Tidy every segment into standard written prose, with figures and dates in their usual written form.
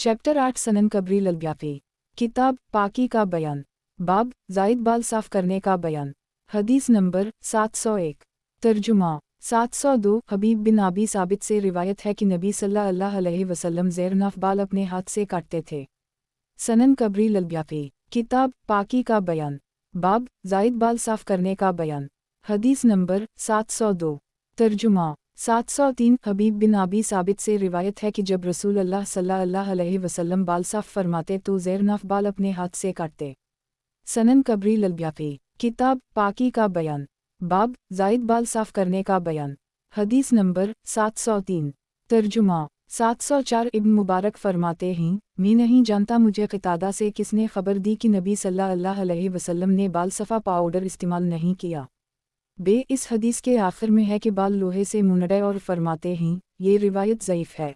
Chapter 8 सनन कबरी ललब्याफी। किताब पाकी का बयान। बाब जायद बाल साफ करने का बयान। हदीस नंबर 701। तर्जुमा 702। हबीब बिन आबी साबित से रिवायत है कि नबी सल्लल्लाहु अलैहि वसल्लम ज़ेर-नफ बाल अपने हाथ से काटते थे। सनन कबरी ललब्याफी। किताब पाकी का बयान। बाब जायद बाल साफ करने का बयान। हदीस नंबर 702। तर्जुमा 703। हबीब बिन आबी साबित से रिवायत है कि जब रसूल अल्लाह सल्लल्लाहु अलैहि वसल्लम बाल साफ फरमाते तो ज़ेर-नफ बाल अपने हाथ से काटते। सनन कबरी ललब्याफी। किताब पाकी का बयान। बाब जायद बाल साफ करने का बयान। हदीस नंबर 703। तर्जुमा 704। इब्न मुबारक फरमाते हैं, मैं नहीं जानता मुझे क़तादा से किसने ख़बर दी कि नबी सल्लल्लाहु अलैहि वसल्लम ने बाल सफ़ा पाउडर इस्तेमाल नहीं किया। इस हदीस के आखिर में है कि बाल लोहे से मुनड़े और फरमाते हैं, ये रिवायत ज़ईफ़ है।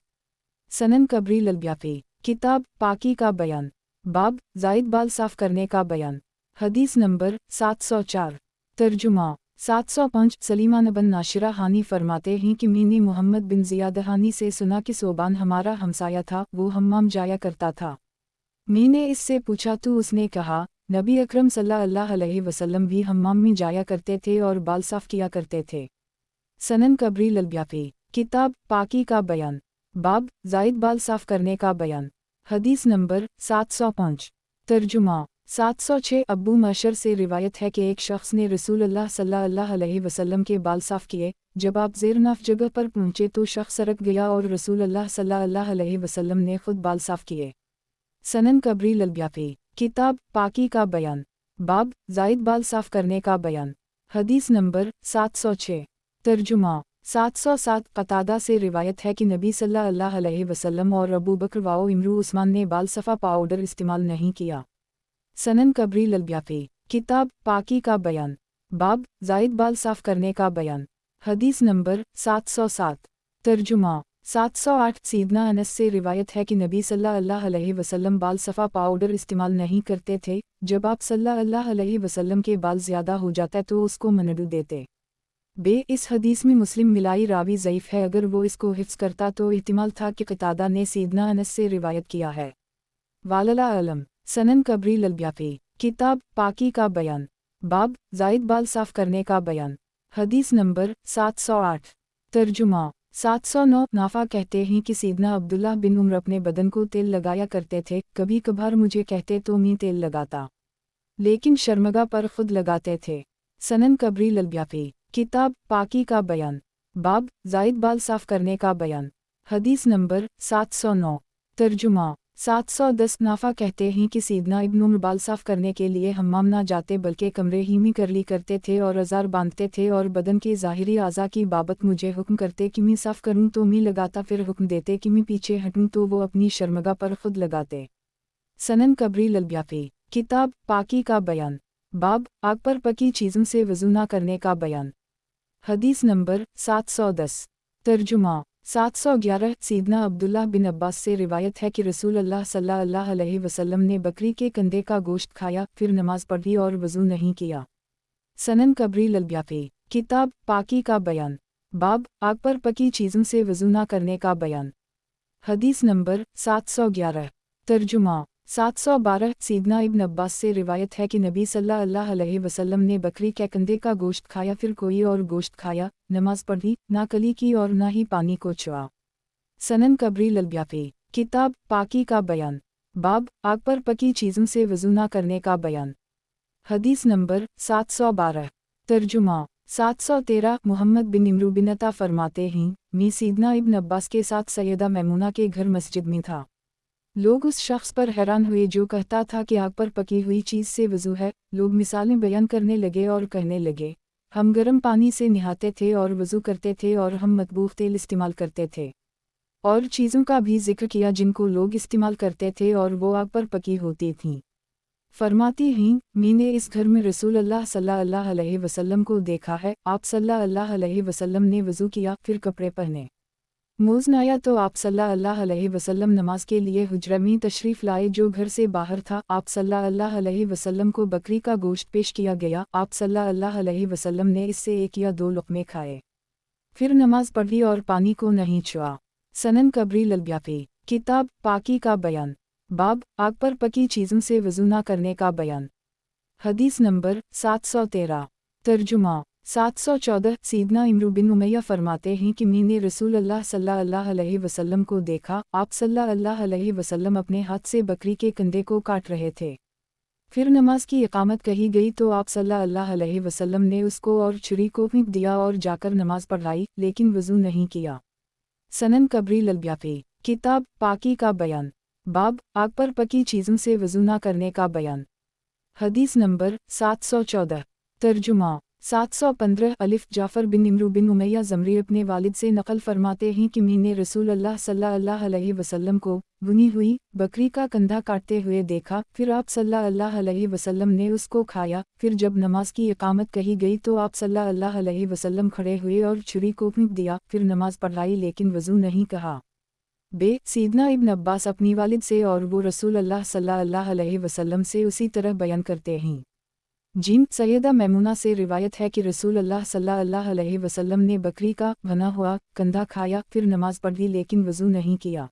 सनन कबरी ललब्याफी। किताब पाकी का बयान। बाब जायद बाल साफ करने का बयान। हदीस नंबर 704। तर्जुमा 705। सलीमा बन नाशिरा हानी फरमाते हैं कि मैंने मोहम्मद बिन ज़ियाद हानी से सुना कि सोबान हमारा हमसाया था, वो हम्माम जाया करता था। मैंने इससे पूछा तो उसने कहा, नबी अकरम सल्लल्लाहु अलैहि वसल्लम भी हम्माम में जाया करते थे और बाल साफ किया करते थे। सनन कबरी ललब्याफी। किताब पाकी का बयान। बाब जायद बाल साफ करने का बयान। हदीस नंबर 705। तर्जुमा 706। अब्बू मशर से रिवायत है कि एक शख्स ने रसूलुल्लाह सल्लल्लाहु अलैहि वसल्लम के बाल साफ किए। जब आप ज़ेर-नफ जगह पर पहुँचे तो शख्स सरक गया और रसूलुल्लाह सल्लल्लाहु अलैहि वसल्लम ने खुद बाल साफ किए। सनन कबरी ललब्याफी। किताब पाकी का बयान। बाब जायद बाल साफ करने का बयान। हदीस नंबर 706। तर्जुमा 707। क़तादा से रिवायत है कि नबी सल्लल्लाहु अलैहि वसल्लम और अबू बकर व इमरू उस्मान ने बाल सफ़ा पाउडर इस्तेमाल नहीं किया। सनन कबरी ललब्याफी। किताब पाकी का बयान। बाब जायद बाल साफ करने का बयान। हदीस नंबर 707। तर्जुमा 708। सीदना अनस से रिवायत है कि नबी सल्लल्लाहु अलैहि वसल्लम बाल सफ़ा पाउडर इस्तेमाल नहीं करते थे। जब आप सल्लल्लाहु अलैहि वसल्लम के बाल ज़्यादा हो जाते तो उसको मनडू देते। इस हदीस में मुस्लिम मिलाई रावी ज़ईफ़ है। अगर वो इसको हिफ्ज़ करता तो इहतिमाल था कि क़तादा ने सीदना अनस से रिवायत किया है। वालला आलम। सनन कबरी ललब्याफी। किताब पाकी का बयान। बाब जायद बाल साफ करने का बयान। हदीस नंबर 708। तर्जुमा 709। नाफा कहते हैं कि सीदना अब्दुल्लाह बिन उमर अपने बदन को तेल लगाया करते थे। कभी कभार मुझे कहते तो मैं तेल लगाता, लेकिन शर्मगा पर खुद लगाते थे। सनन कबरी ललब्याफी। किताब पाकी का बयान। बाब जायद बाल साफ करने का बयान। हदीस नंबर 709। तर्जुमा 710। नाफा कहते हैं कि सीदना इब्न उमर बाल साफ करने के लिए हम्माम ना जाते बल्कि कमरे ही में करली करते थे और अज़ार बांधते थे और बदन के ज़ाहिरी आज़ा की बाबत मुझे हुक्म करते कि मैं साफ करूं तो मैं लगाता, फिर हुक्म देते कि मैं पीछे हटूं तो वो अपनी शर्मगा पर खुद लगाते। सनन कबरी ललब्याफी। किताब पाकी का बयान। बाब आग पर पकी चीज़ों से वज़ू ना करने का बयान। हदीस नंबर 710। तर्जुमा 711। सीदना अब्दुल्लाह बिन अब्बास से रिवायत है कि रसूलुल्लाह सल्लल्लाहु अलैहि वसल्लम ने बकरी के कंधे का गोश्त खाया, फिर नमाज पढ़ी और वज़ू नहीं किया। सनन कबरी ललब्याफी। किताब पाकी का बयान। बाब आग पर पकी चीज़ों से वज़ू ना करने का बयान। हदीस नंबर 711। तर्जुमा 712। सीदना इब्न अब्बास से रिवायत है कि नबी सल्लल्लाहु अलैहि वसल्लम ने बकरी के कंधे का गोश्त खाया, फिर कोई और गोश्त खाया, नमाज पढ़ी, ना कली की और ना ही पानी को छुआ। सनन कबरी ललब्याफी। किताब पाकी का बयान। बाब आग पर पकी चीज़ों से वज़ू ना करने का बयान। हदीस नंबर 712। तर्जुमा 713। मोहम्मद बिन इमरू बिन अता फरमाते हैं, मैं सीदना इब्न अब्बास के साथ सैयदा मैमूना के घर मस्जिद में था। लोग उस शख्स पर हैरान हुए जो कहता था कि आग पर पकी हुई चीज़ से वज़ू है। लोग मिसालें बयान करने लगे और कहने लगे, हम गर्म पानी से नहाते थे और वज़ू करते थे और हम मतबूख तेल इस्तेमाल करते थे। और चीज़ों का भी जिक्र किया जिनको लोग इस्तेमाल करते थे और वो आग पर पकी होती थीं। फरमाती हैं, मैंने इस घर में रसूलुल्लाह सल्लल्लाहु अलैहि वसल्लम को देखा है। आप सल्लल्लाहु अलैहि वसल्लम ने वज़ू किया, फिर कपड़े पहने, मोज़न आया तो आप सल्लल्लाहु अलैहि वसल्लम नमाज के लिए हुज्रा में तशरीफ़ लाए जो घर से बाहर था। आप सल्लल्लाहु अलैहि वसल्लम को बकरी का गोश्त पेश किया गया। आप सल्लल्लाहु अलैहि वसल्लम ने इससे एक या दो लुक़मे खाए, फिर नमाज पढ़ी और पानी को नहीं छुआ। सनन कबरी ललब्याफी। किताब पाकी का बयान। बाब आग पर पकी चीज़ों से वज़ू न करने का बयान। हदीस नंबर 713। तर्जुमा 714। सीदना इमरू बिन उमैया फरमाते हैं कि मैंने रसूल अल्लाह सल्लल्लाहु अलैहि वसल्लम को देखा, आप सल्लल्लाहु अलैहि वसल्लम अपने हाथ से बकरी के कंधे को काट रहे थे। फिर नमाज की इकामत कही गई तो आप सल्लल्लाहु अलैहि वसल्लम ने उसको और छुरी को फेंक दिया और जाकर नमाज पढ़ाई, लेकिन वज़ू नहीं किया। सनन कबरी ललब्याफी। किताब पाकी का बयान। बाब आग पर पकी चीज़ों से वज़ू न करने का बयान। हदीस नंबर 714। तर्जुमा 715। अलिफ जाफ़र बिन इमरू बिन उमैया ज़मरी अपने वालिद से नक़ल फरमाते हैं कि मैंने रसूल अल्लाह सल्लल्लाहु अलैहि वसल्लम को भुनी हुई बकरी का कंधा काटते हुए देखा, फिर आप सल्लल्लाहु अलैहि वसल्लम ने उसको खाया। फिर जब नमाज की इकामत कही गई तो आप सल्लल्लाहु अलैहि वसल्लम खड़े हुए और छुरी को फेंक दिया, फिर नमाज पढ़ाई लेकिन वज़ू नहीं कहा। बे सीदना इब्न अब्बास अपनी वालिद से और वो रसूल अल्लाह सल्लल्लाहु अलैहि वसल्लम से उसी तरह बयान करते हैं। जीम सैयदा मैमुना से रिवायत है कि रसूल अल्लाह सल्लल्लाहु अलैहि वसल्लम ने बकरी का बना हुआ कंधा खाया, फिर नमाज पढ़ी लेकिन वज़ू नहीं किया।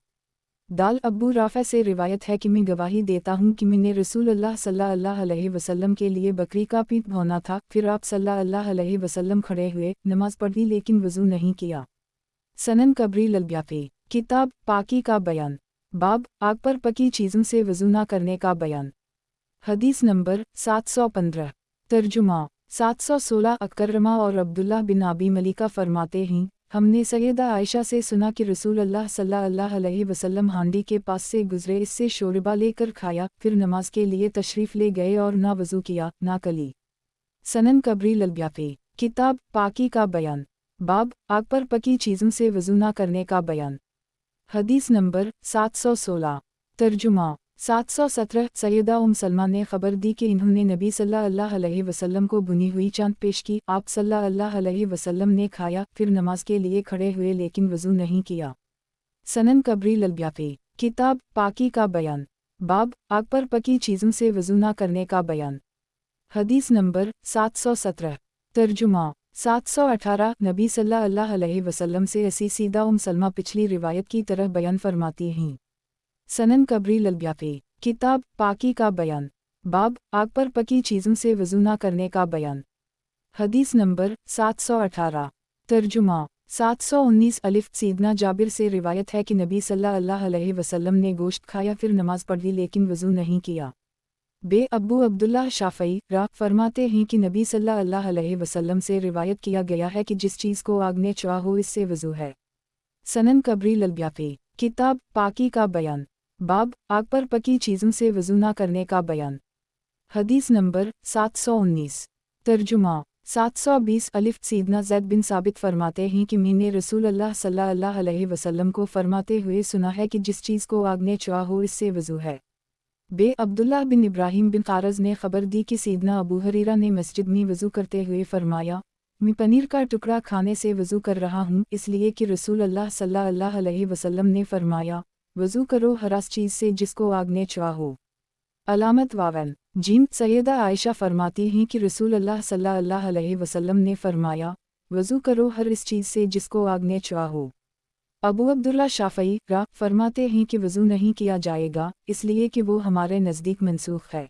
दाल अब्बू राफ़ा से रिवायत है कि मैं गवाही देता हूँ कि मैंने रसूल अल्लाह सल्लल्लाहु अलैहि वसल्लम के लिए बकरी का पीठ भौना था, फिर आप सल्लल्लाहु अलैहि वसल्लम खड़े हुए, नमाज पढ़ी लेकिन वज़ू नहीं किया। सनन कबरी ललब्याफी। किताब पाकी का बयान। बाब आग पर पकी चीज़ों से वज़ू न करने का बयान। हदीस नंबर 715। तर्जुमा 716। अकरमा और अब्दुल्लाह बिन अबी मलिका फरमाते हैं, हमने सैयदा आयशा से सुना कि रसूल अल्लाह सल्लल्लाहु अलैहि वसल्लम हांडी के पास से गुजरे, इससे शोरबा लेकर खाया, फिर नमाज के लिए तशरीफ़ ले गए और ना वज़ू किया ना कली। सनन कबरी ललब्याफी। किताब पाकी का बयान। बाब आग पर पकी चीज़ों से वज़ू न करने का बयान। हदीस नंबर 716। तर्जुमा 717। सैयदा सलमा ने खबर दी कि इन्होंने नबी सल्लल्लाहु अलैहि वसल्लम को बुनी हुई चांद पेश की, आप सल्लल्लाहु अलैहि वसल्लम ने खाया, फिर नमाज के लिए खड़े हुए लेकिन वज़ू नहीं किया। सनन कबरी ललब्याफी। किताब पाकी का बयान। बाब आग पर पकी चीज़ों से वज़ू न करने का बयान। हदीस नंबर 717। तर्जुमा 718। नबी सल्लल्लाहु अलैहि वसल्लम से ऐसी सीदा सलमा पिछली रिवायत की तरह बयान फरमाती हैं। सनन कबरी ललब्याफी। किताब पाकी का बयान। बाब आग पर पकी चीज़ों से वज़ू न करने का बयान। हदीस नंबर 718। तर्जुमा 719। अलिफ सीदना जाबिर से रिवायत है कि नबी सल्लल्लाहु अलैहि वसल्लम ने गोश्त खाया, फिर नमाज पढ़ी लेकिन वज़ू नहीं किया। बे अब्बू अब्दुल्लाह शाफ़ई रा फरमाते हैं कि नबी सल्लल्लाहु अलैहि वसल्लम से रिवायत किया गया है कि जिस चीज़ को आग ने छुआ हो इससे वज़ू है। सनन कबरी ललब्याफी। किताब पाकी का बयान। बाब आग पर पकी चीज़ों से वज़ू न करने का बयान। हदीस नंबर 719। तर्जुमा 720। अलिफ सीदना ज़ैद बिन साबित फरमाते हैं कि मैंने रसूल अल्लाह सल्लल्लाहु अलैहि वसल्लम को फरमाते हुए सुना है कि जिस चीज़ को आग ने छुआ हो इससे वज़ू है। बे अब्दुल्लाह बिन इब्राहिम बिन क़ारज़ ने खबर दी कि सीदना अबू हरीरा ने मस्जिद में वज़ू करते हुए फरमाया, मैं पनीर का टुकड़ा खाने से वज़ू कर रहा हूँ, इसलिए कि रसूल अल्लाह सल्लल्लाहु अलैहि वसल्लम ने फरमाया, वज़ू करो हर उस चीज़ से जिसको आग ने छुआ हो। अलामत वावन जीम सैयदा आयशा फरमाती हैं कि रसूल अल्लाह सल्लल्लाहु अलैहि वसल्लम ने फरमाया, वज़ू करो हर इस चीज़ से जिसको आग ने छुआ हो। अबू अब्दुल्ला शाफ़ई रा फरमाते हैं कि वज़ू नहीं किया जाएगा, इसलिए कि वो हमारे नज़दीक मनसूख है।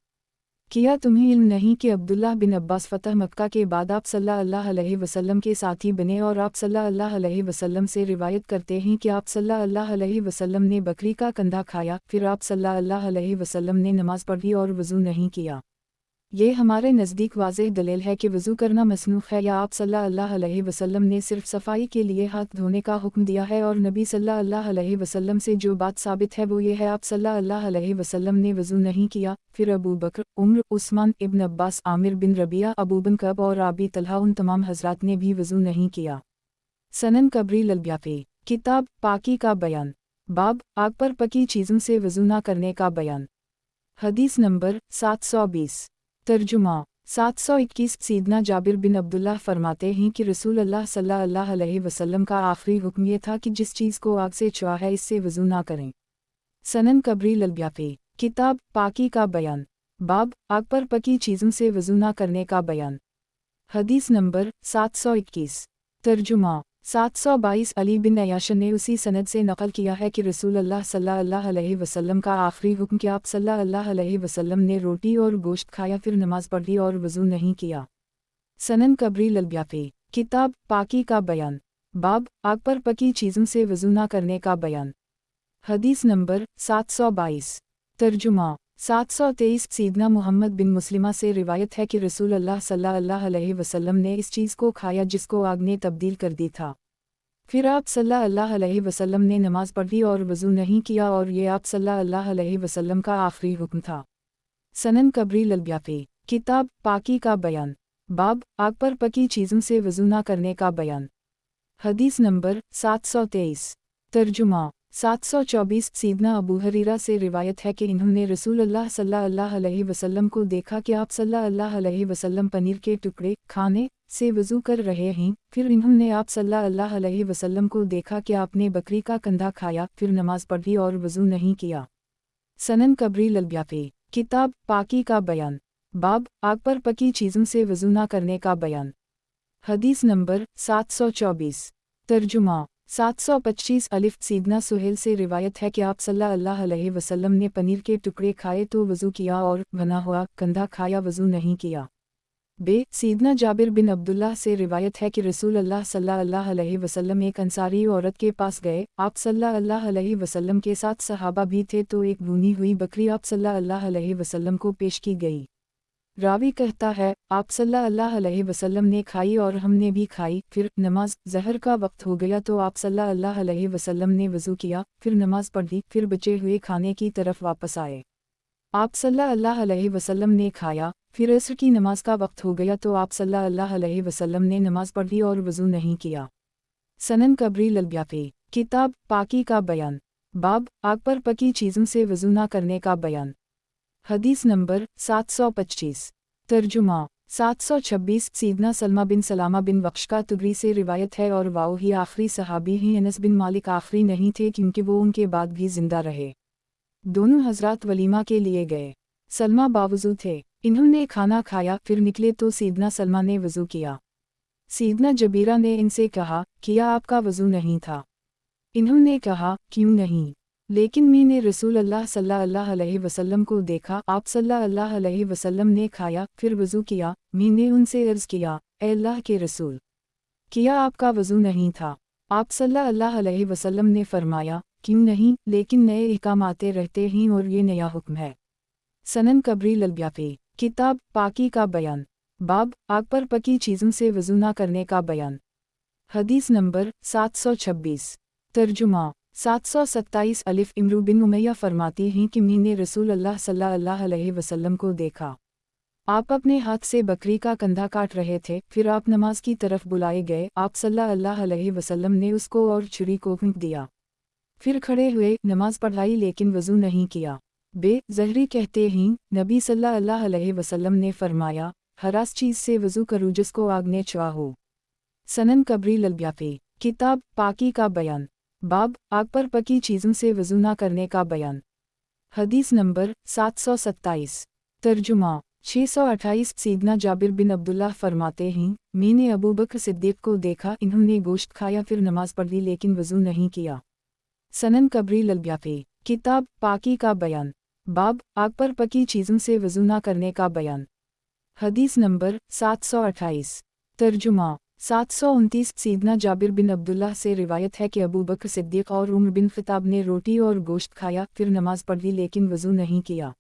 किया तुम्हें इल्म नहीं कि अब्दुल्लाह बिन अब्बास फ़तह मक्का के बाद आप सल्लल्लाहु अलैहि वसल्लम के साथी बने और आप सल्लल्लाहु अलैहि वसल्लम से रिवायत करते हैं कि आप सल्लल्लाहु अलैहि वसल्लम ने बकरी का कंधा खाया, फिर आप सल्लल्लाहु अलैहि वसल्लम ने नमाज पढ़ी और वज़ू नहीं किया। ये हमारे नज़दीक वाज़ेह दलील है कि वज़ू करना मसनूख़ है, या आप सल्लल्लाहु अलैहि वसल्लम ने सिर्फ सफाई के लिए हाथ धोने का हुक्म दिया है। और नबी सल्लल्लाहु अलैहि वसल्लम से जो बात साबित है वो ये है, आप सल्लल्लाहु अलैहि वसल्लम ने वज़ू नहीं किया। फिर अबू बकर, उमर, उस्मान इब्न अब्बास, आमिर बिन रबिया, अबू बिन कब और आबी तलहा उन तमाम हज़रात ने भी वज़ू नहीं किया। सनन कबरी ललब्याफी। किताब पाकी का बयान। बाब आग पर पकी चीज़ों से वज़ू न करने का बयान। हदीस नंबर 720। तर्जुमा 721। सीदना जाबिर बिन अब्दुल्लाह फरमाते हैं कि रसूल अल्लाह सल्लल्लाहु अलैहि वसल्लम का आखिरी हुक्म ये था कि जिस चीज़ को आग से छुआ है इससे वज़ू ना करें। सनन कबरी ललब्याफी। किताब पाकी का बयान। बाब आग पर पकी चीज़ों से वज़ू ना करने का बयान। हदीस नंबर 721। तर्जुमा 722 अली बिन अयाश ने उसी सनद से नकल किया है कि रसूल अल्लाह सल्लल्लाहु अलैहि वसल्लम का आखिरी हुक्म कि आप सल्लल्लाहु अलैहि वसल्लम ने रोटी और गोश्त खाया फिर नमाज पढ़ी और वज़ू नहीं किया। सनन कबरी ललब्याफी किताब पाकी का बयान बाब आग पर पकी चीज़ों से वज़ू न करने का बयान। हदीस नंबर 722 तर्जुमा 723 सीदना मुहम्मद बिन मुस्लिमा से रिवायत है कि रसूल अल्लाह सल्लल्लाहु अलैहि वसल्लम ने इस चीज़ को खाया जिसको आग ने तब्दील कर दी था। फिर आप सल्लल्लाहु अलैहि वसल्लम ने नमाज पढ़ी और वज़ू नहीं किया और ये आप सल्लल्लाहु अलैहि वसल्लम का आखिरी हुक्म था। सनन कबरी ललब्याफी किताब पाकी का बयान बाब आग पर पकी चीज़ों से वज़ू न करने का बयान। हदीस नंबर 723 तर्जुमा 724 सीदना अबू हरीरा से रिवायत है कि इन्होंने रसूलुल्लाह सल्लल्लाहु अलैहि वसल्लम को देखा कि आप सल्लल्लाहु अलैहि वसल्लम पनीर के टुकड़े खाने से वज़ू कर रहे हैं। फिर इन्होंने आप सल्लल्लाहु अलैहि वसल्लम को देखा कि आपने बकरी का कंधा खाया फिर नमाज पढ़ी और वज़ू नहीं किया। सनन कबरी ललब्याफी किताब पाकी का बयान बाब आग पर पकी चीज़ों से वज़ू न करने का बयान। हदीस नंबर 724 तर्जुमा 725 अलिफ सीदना सुहेल से रिवायत है कि आप सल्लल्लाहु अलैहि वसल्लम ने पनीर के टुकड़े खाए तो वज़ू किया और बना हुआ कंधा खाया वज़ू नहीं किया। बे सीदना जाबिर बिन अब्दुल्लाह से रिवायत है कि रसूल अल्लाह सल्लल्लाहु अलैहि वसल्लम एक अंसारी औरत के पास गए। आप सल्लल्लाहु अलैहि वसल्लम के साथ सहाबा भी थे तो एक भुनी हुई बकरी आप सल्लल्लाहु अलैहि वसल्लम को पेश की गई। रावी कहता है आप सल्लल्लाहु अलैहि वसल्लम ने खाई और हमने भी खाई। फिर नमाज ज़हर का वक्त हो गया तो आप सल्लल्लाहु अलैहि वसल्लम ने वज़ू किया फिर नमाज पढ़ी फिर बचे हुए खाने की तरफ वापस आए। आप सल्लल्लाहु अलैहि वसल्लम ने खाया फिर असर की नमाज का वक्त हो गया तो आप सल्लल्लाहु अलैहि वसल्लम ने नमाज पढ़ी और वज़ू नहीं किया। सनन कबरी ललब्याफी किताब पाकी का बयान बाब आग पर पकी चीज़ों से वज़ू न करने का बयान। हदीस नंबर 725 तर्जुमा 726 सीदना सलमा बिन सलामा बिन वक्शका तुगरी से रिवायत है और वाओ ही आखिरी सहाबी हैं। अनस बिन मालिक आखिरी नहीं थे क्योंकि वो उनके बाद भी जिंदा रहे। दोनों हजरात वलीमा के लिए गए। सलमा बावज़ू थे। इन्होंने खाना खाया फिर निकले तो सीदना सलमा ने वज़ू किया। सीदना जबीरा ने इनसे कहा किया आपका वज़ू नहीं था। इन्होंने कहा क्यों नहीं, लेकिन मैंने रसूल अल्लाह सल्लल्लाहु अलैहि वसल्लम को देखा। आप सल्लल्लाहु अलैहि वसल्लम ने खाया फिर वज़ू किया। मैंने उनसे अर्ज़ किया ए अल्लाह के रसूल, किया आपका वज़ू नहीं था। आप सल्लल्लाहु अलैहि वसल्लम ने फरमाया क्यों नहीं, लेकिन नए अहकाम आते रहते हैं और ये नया हुक्म है। सनन कबरी ललब्याफी किताब पाकी का बयान बाब आग पर पकी चीज़ों से वज़ू न करने का बयान। हदीस नंबर 726 तर्जुमा 727 अलिफ इमरू बिन उमैया फरमाती हैं कि मैंने रसूल अल्लाह सल्लल्लाहु अलैहि वसल्लम को देखा। आप अपने हाथ से बकरी का कंधा काट रहे थे। फिर आप नमाज की तरफ बुलाए गए। आप सल्लल्लाहु अलैहि वसल्लम ने उसको और छुरी को फेंक दिया। फिर खड़े हुए नमाज पढ़ाई लेकिन वज़ू नहीं किया। बे ज़हरी कहते हैं नबी सल्लल्लाहु अलैहि वसल्लम ने फरमाया हरास चीज़ से वज़ू करूँ जिसको आग ने छुआ हो। सनन कबरी ललब्याफी किताब पाकी का बयान बाब आग पर पकी चीज़ों से वज़ू न करने का बयान। हदीस नंबर 727 तर्जुमा 628 सीदना जाबिर बिन अब्दुल्लाह फरमाते हैं मैंने अबू बकर सिद्दीक़ को देखा। इन्होंने गोश्त खाया फिर नमाज पढ़ी लेकिन वज़ू नहीं किया। सनन कबरी ललब्याफी किताब पाकी का बयान बाब आग पर पकी चीज़ों से वज़ू न करने का बयान। हदीस नंबर 728 तर्जुमा 729 सीदना जाबिर बिन अब्दुल्लाह से रिवायत है कि अबू बकर सिद्दीक़ और उमर बिन ख़िताब ने रोटी और गोश्त खाया फिर नमाज पढ़ी लेकिन वज़ू नहीं किया।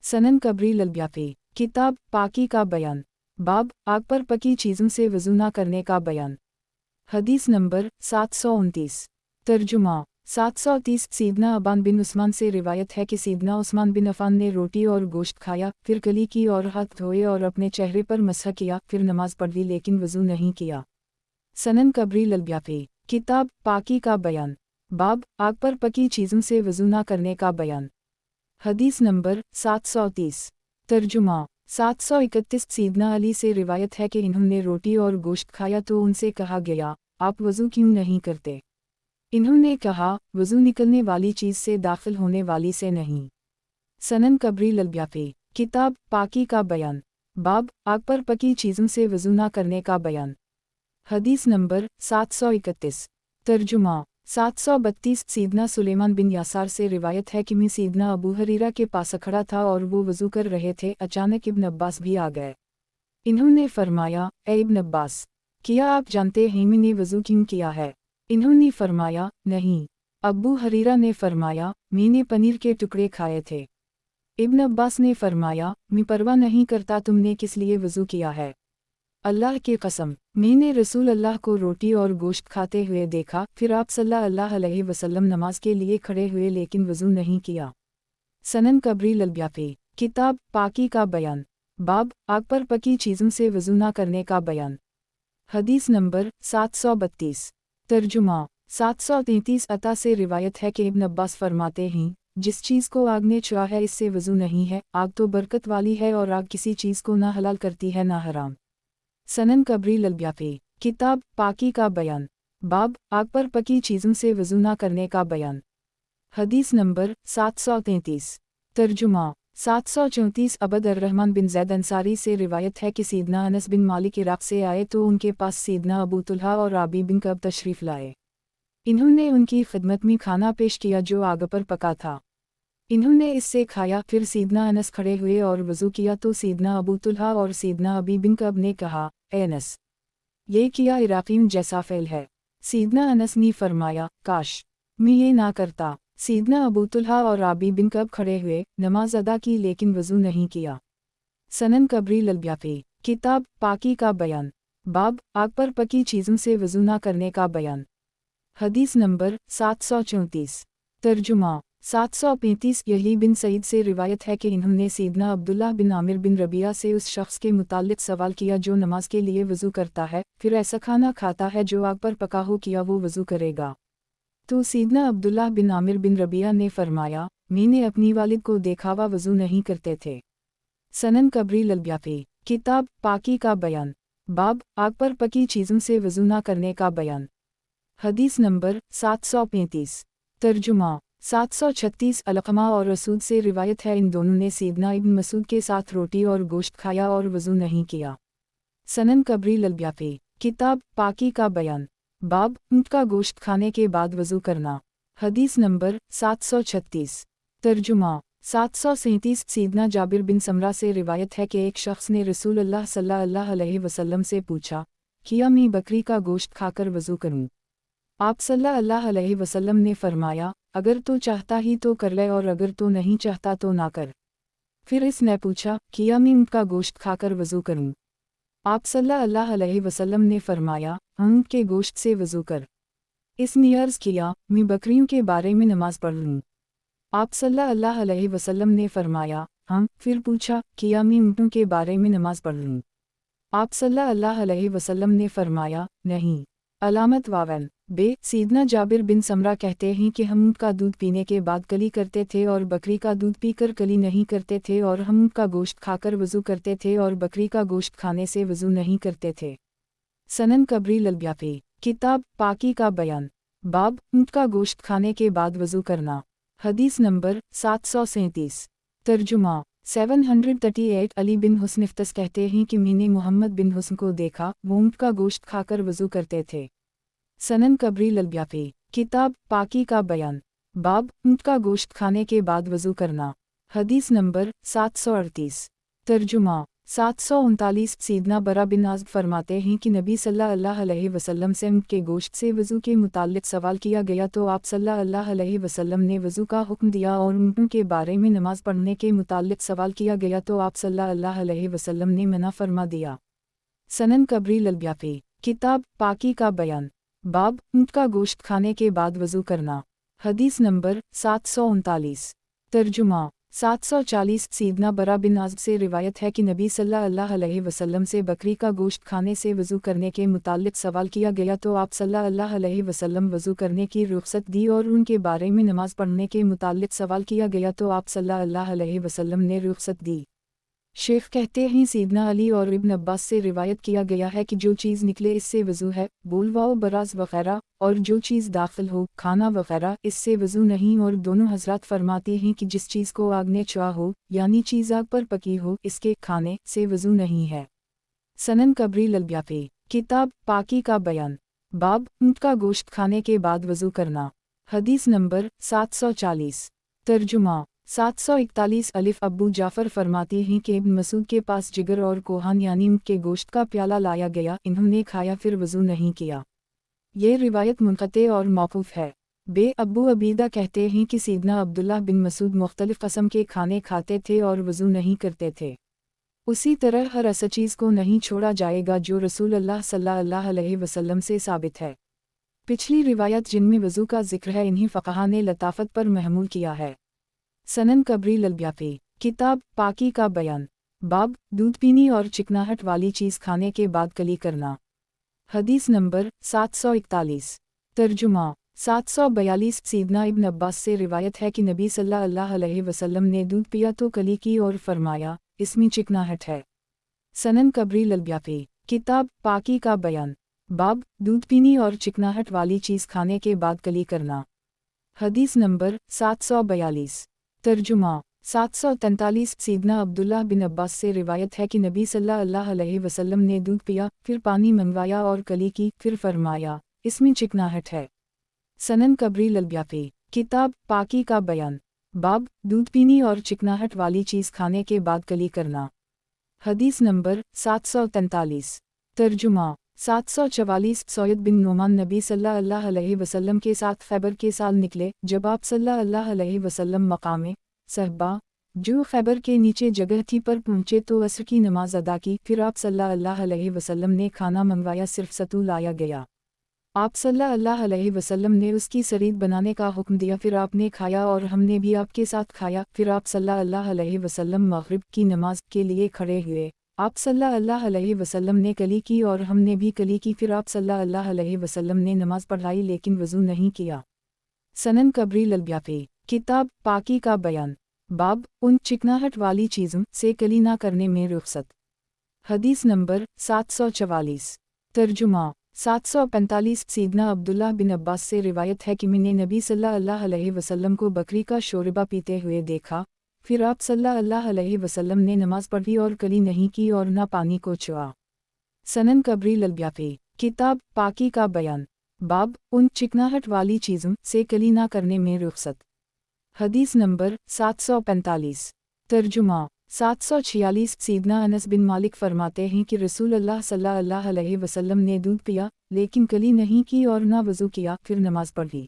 सनन कबरी ललब्याफी किताब पाकी का बयान बाब आग पर पकी चीज़ों से वज़ू न करने का बयान। हदीस नंबर 729 तर्जुमा 730 सीदना अबान बिन उस्मान से रिवायत है कि सीदना उस्मान बिन अफ़ान ने रोटी और गोश्त खाया फिर गली की और हाथ धोए और अपने चेहरे पर मसह किया फिर नमाज पढ़ी लेकिन वज़ू नहीं किया। सनन कबरी ललब्याफी किताब पाकी का बयान बाब आग पर पकी चीज़ों से वज़ू न करने का बयान। हदीस नंबर 730 तर्जुमा 731 सीदना अली से रिवायत है कि इन्होंने रोटी और गोश्त खाया तो उनसे कहा गया आप वज़ू क्यों नहीं करते। इन्होंने कहा वज़ू निकलने वाली चीज़ से दाखिल होने वाली से नहीं। सनन कबरी ललब्याफी किताब पाकी का बयान बाब आग पर पकी चीज़ों से वज़ू न करने का बयान। حدیث نمبر 731 ترجمہ 732 سیدنا سلیمان بن یسار سے روایت ہے کہ میں سیدنا ابو ہریرہ کے پاس کھڑا تھا اور وہ وضو کر رہے تھے، اچانک ابن عباس بھی آ گئے۔ انہوں نے فرمایا، اے ابن عباس، کیا آپ جانتے ہیں میں نے وضو کیوں کیا ہے؟ انہوں نے فرمایا، نہیں۔ ابو ہریرہ نے فرمایا، میں نے پنیر کے ٹکڑے کھائے تھے۔ ابن عباس نے فرمایا، میں پرواہ نہیں کرتا تم نے کس لیے وضو کیا ہے، اللہ کی قسم میں نے رسول اللہ کو روٹی اور گوشت کھاتے ہوئے دیکھا، پھر آپ صلی اللہ علیہ وسلم نماز کے لیے کھڑے ہوئے لیکن وضو نہیں کیا۔ سنن کبیر البیہقی، کتاب پاکی کا بیان، باب آگ پر پکی چیزوں سے وضو نہ کرنے کا بیان۔ حدیث نمبر 732 ترجمہ 733 عطا سے روایت ہے کہ ابن عباس فرماتے ہیں، جس چیز کو آگ نے چھوا ہے اس سے وضو نہیں ہے، آگ تو برکت والی ہے اور آگ کسی چیز کو نہ حلال کرتی ہے نہ حرام۔ سنن کبیر البیہقی، کتاب پاکی کا بیان، باب آگ پر پکی چیزوں سے وضو نہ کرنے کا بیان۔ حدیث نمبر 733 ترجمہ 734 عبد الرحمن بن زید انصاری سے روایت ہے کہ سیدنا انس بن مالک عراق سے آئے تو ان کے پاس سیدنا ابو طلحہ اور رابی بن کعب تشریف لائے۔ انہوں نے ان کی خدمت میں کھانا پیش کیا جو آگ پر پکا تھا۔ انہوں نے اس سے کھایا، پھر سیدنا انس کھڑے ہوئے اور وضو کیا تو سیدنا ابو طلحہ اور سیدنا ابی بن کعب نے کہا، اے انس، یہ کیا عراقیوں جیسا فعل ہے؟ سیدنا انس نے فرمایا، کاش میں یہ نہ کرتا۔ سیدنا ابو طلحہ اور رابی بن کعب کھڑے ہوئے، نماز ادا کی لیکن وضو نہیں کیا۔ سنن کبیر البیہقی، کتاب پاکی کا بیان، باب آگ پر پکی چیزوں سے وضو نہ کرنے کا بیان۔ حدیث نمبر 734 ترجمہ 735 یحییٰ بن سعید سے روایت ہے کہ انہوں نے سیدنا عبداللہ بن عامر بن ربیعہ سے اس شخص کے متعلق سوال کیا جو نماز کے لیے وضو کرتا ہے، پھر ایسا کھانا کھاتا ہے جو آگ پر پکا ہو، کیا وہ وضو کرے گا؟ تو سیدنا عبداللہ بن عامر بن ربیعہ نے فرمایا، میں نے اپنی والد کو دیکھا وہ وضو نہیں کرتے تھے۔ سنن کبیر البیہقی، کتاب پاکی کا بیان، باب آگ پر پکی چیزوں سے وضو نہ کرنے کا بیان۔ حدیث نمبر 735 ترجمہ 736 علقمہ اور اسود سے روایت ہے ان دونوں نے سیدنا ابن مسعود کے ساتھ روٹی اور گوشت کھایا اور وضو نہیں کیا۔ سنن کبیر البیہقی، کتاب پاکی کا بیان، باب اونٹ کا گوشت کھانے کے بعد وضو کرنا۔ حدیث نمبر 736 ترجمہ 737 سیدنا جابر بن سمرہ سے روایت ہے کہ ایک شخص نے رسول اللہ صلی اللہ علیہ وسلم سے پوچھا، کیا میں بکری کا گوشت کھا کر وضو کروں؟ آپ صلی اللہ علیہ وسلم نے فرمایا، اگر تو چاہتا ہی تو کر لے اور اگر تو نہیں چاہتا تو نہ کر۔ پھر اس نے پوچھا، کیا میں اونٹ کا گوشت کھا کر وضو کروں؟ آپ صلی اللہ علیہ وسلم نے فرمایا، اونٹ کے گوشت سے وضو کر۔ اس نے عرض کیا، میں بکریوں کے بارے میں نماز پڑھ لوں؟ آپ صلی اللہ علیہ وسلم نے فرمایا، ہاں۔ پھر پوچھا، کیا میں اونٹوں کے بارے میں نماز پڑھ لوں؟ آپ صلی اللہ علیہ وسلم نے فرمایا، نہیں۔ علامت واون بے سیدنا جابر بن سمرہ کہتے ہیں کہ ہم اونٹ کا دودھ پینے کے بعد کلی کرتے تھے اور بکری کا دودھ پی کر کلی نہیں کرتے تھے، اور ہم اونٹ کا گوشت کھا کر وضو کرتے تھے اور بکری کا گوشت کھانے سے وضو نہیں کرتے تھے۔ سنن کبیر البیہقی، کتاب پاکی کا بیان، باب اونٹ کا گوشت کھانے کے بعد وضو کرنا۔ حدیث نمبر 737 ترجمہ 738 علی بن حسن افتس کہتے ہیں کہ میں نے محمد بن حسن کو دیکھا، وہ اونٹ کا گوشت کھا کر وضو کرتے تھے۔ سنن کبیر البیہقی، کتاب پاکی کا بیان، باب اونٹ کا گوشت کھانے کے بعد وضو کرنا۔ حدیث نمبر 738 ترجمہ 739 سیدنا برا بن عازب فرماتے ہیں کہ نبی صلی اللہ علیہ وسلم سے اونٹ کے گوشت سے وضو کے متعلق سوال کیا گیا تو آپ صلی اللہ علیہ وسلم نے وضو کا حکم دیا، اور اونٹوں کے بارے میں نماز پڑھنے کے متعلق سوال کیا گیا تو آپ صلی اللہ علیہ وسلم نے منع فرما دیا۔ سنن کبیر البیہقی، کتاب پاکی کا بیان، باب اونٹ کا گوشت کھانے کے بعد وضو کرنا۔ حدیث نمبر 739 ترجمہ 740 سیدنا برا بن عازب سے روایت ہے کہ نبی صلی اللہ علیہ وسلم سے بکری کا گوشت کھانے سے وضو کرنے کے متعلق سوال کیا گیا تو آپ صلی اللہ علیہ وسلم وضو کرنے کی رخصت دی، اور ان کے بارے میں نماز پڑھنے کے متعلق سوال کیا گیا تو آپ صلی اللہ علیہ وسلم نے رخصت دی۔ شیخ کہتے ہیں سیدنا علی اور ابن عباس سے روایت کیا گیا ہے کہ جو چیز نکلے اس سے وضو ہے، بول و براز وغیرہ، اور جو چیز داخل ہو، کھانا وغیرہ، اس سے وضو نہیں، اور دونوں حضرات فرماتے ہیں کہ جس چیز کو آگ نے چھوا ہو، یعنی چیز آگ پر پکی ہو، اس کے کھانے سے وضو نہیں ہے۔ سنن کبیر البیہقی، किताब पाकी का बयान। बाब ऊंट का गोश्त खाने के बाद वज़ू करना। हदीस नंबर 740। तर्जुमा 741 अलिफ अब्बू जाफ़र फरमाते हैं कि इब्न मसूद के पास जिगर और कोहान यानी ऊंट के गोश्त का प्याला लाया गया, इन्होंने खाया फिर वज़ू नहीं किया। ये रिवायत मुनक़ते और मौक़ूफ़ है। अब्बू अबीदा कहते हैं कि सैयदना अब्दुल्लाह बिन मसूद मुख्तलिफ़ क़स्म के खाने खाते थे और वज़ू नहीं करते थे। उसी तरह हर ऐसा चीज़ को नहीं छोड़ा जाएगा जो रसूलुल्लाह सल्लल्लाहु अलैहि वसल्लम से साबित है। पिछली रिवायत जिनमें वज़ू का ज़िक्र है इन्हीं फ़क़हा ने लताफ़त पर महमूल किया है। सनन कबरी ललब्याफ़ी। किताब पाकी का बयान। बाब दूध पीनी और चिकनाहट वाली चीज़ खाने के बाद कली करना। हदीस नंबर 741। तर्जुमा 742 सैयदना इब्न अब्बास से रिवायत है कि नबी सल्लल्लाहु अलैहि वसल्लम ने दूध पिया तो कली की और फरमाया, इसमें चिकनाहट है। सनन कबरी ललब्याफ़ी। किताब पाकी का बयान। बाब दूध पीनी और चिकनाहट वाली चीज़ खाने के बाद कली करना। हदीस नंबर 742। तर्जुमा 743 सैयदना अब्दुल्लाह बिन अब्बास से रिवायत है कि नबी सल्लल्लाहु अलैहि वसल्लम ने दूध पिया, फिर पानी मंगवाया और कली की, फिर फरमाया, इसमें चिकनाहट है। सनन कबरी ललब्याफ़ी। किताब पाकी का बयान। बाब दूध पीनी और चिकनाहट वाली चीज़ खाने के बाद कली करना। हदीस नंबर 743। तर्जुमा 744 सैयद बिन नोमान नबी सल्लल्लाहु अलैहि वसल्लम के साथ खैबर के साल निकले, जब आप सल्लल्लाहु अलैहि वसल्लम मकामे सहबा जो खैबर के नीचे जगह थी पर पहुँचे तो असर की नमाज अदा की, फिर आप सल्लल्लाहु अलैहि वसल्लम ने खाना मंगवाया, सिर्फ सतू लाया गया। आप सल्लल्लाहु अलैहि वसल्लम ने उसकी सरीद बनाने का हुक्म दिया, फिर आपने खाया और हमने भी आपके साथ खाया। फिर आप सल्लल्लाहु अलैहि वसल्लम मग़रिब की नमाज के लिए खड़े हुए, आप सल्लल्लाहु अलैहि वसल्लम ने कली की और हमने भी कली की, फिर आप सल्लल्लाहु अलैहि वसल्लम ने नमाज पढ़ाई लेकिन वज़ू नहीं किया। सनन कबरी ललब्याफ़ी। किताब पाकी का बयान। बाब उन चिकनाहट वाली चीज़ों से कली ना करने में रुख़सत। हदीस नंबर 744। तर्जुमा 745 सैयदना अब्दुल्लाह बिन अब्बास से रिवायत है कि मैंने नबी सल्लल्लाहु अलैहि वसल्लम को बकरी का शोरबा पीते हुए देखा, फिर आप सल्लल्लाहु अलैहि वसल्लम ने नमाज पढ़ी और कली नहीं की और ना पानी को छुआ। सनन कबरी ललब्याफ़ी। किताब पाकी का बयान। बाब उन चिकनाहट वाली चीज़ों से कली ना करने में रुख़सत। हदीस नंबर 745। तर्जुमा 746 सैयदना अनस बिन मालिक फरमाते हैं कि रसूलुल्लाह सल्लल्लाहु अलैहि वसल्लम ने दूध पिया लेकिन कली नहीं की और ना वज़ू किया, फिर नमाज पढ़ी।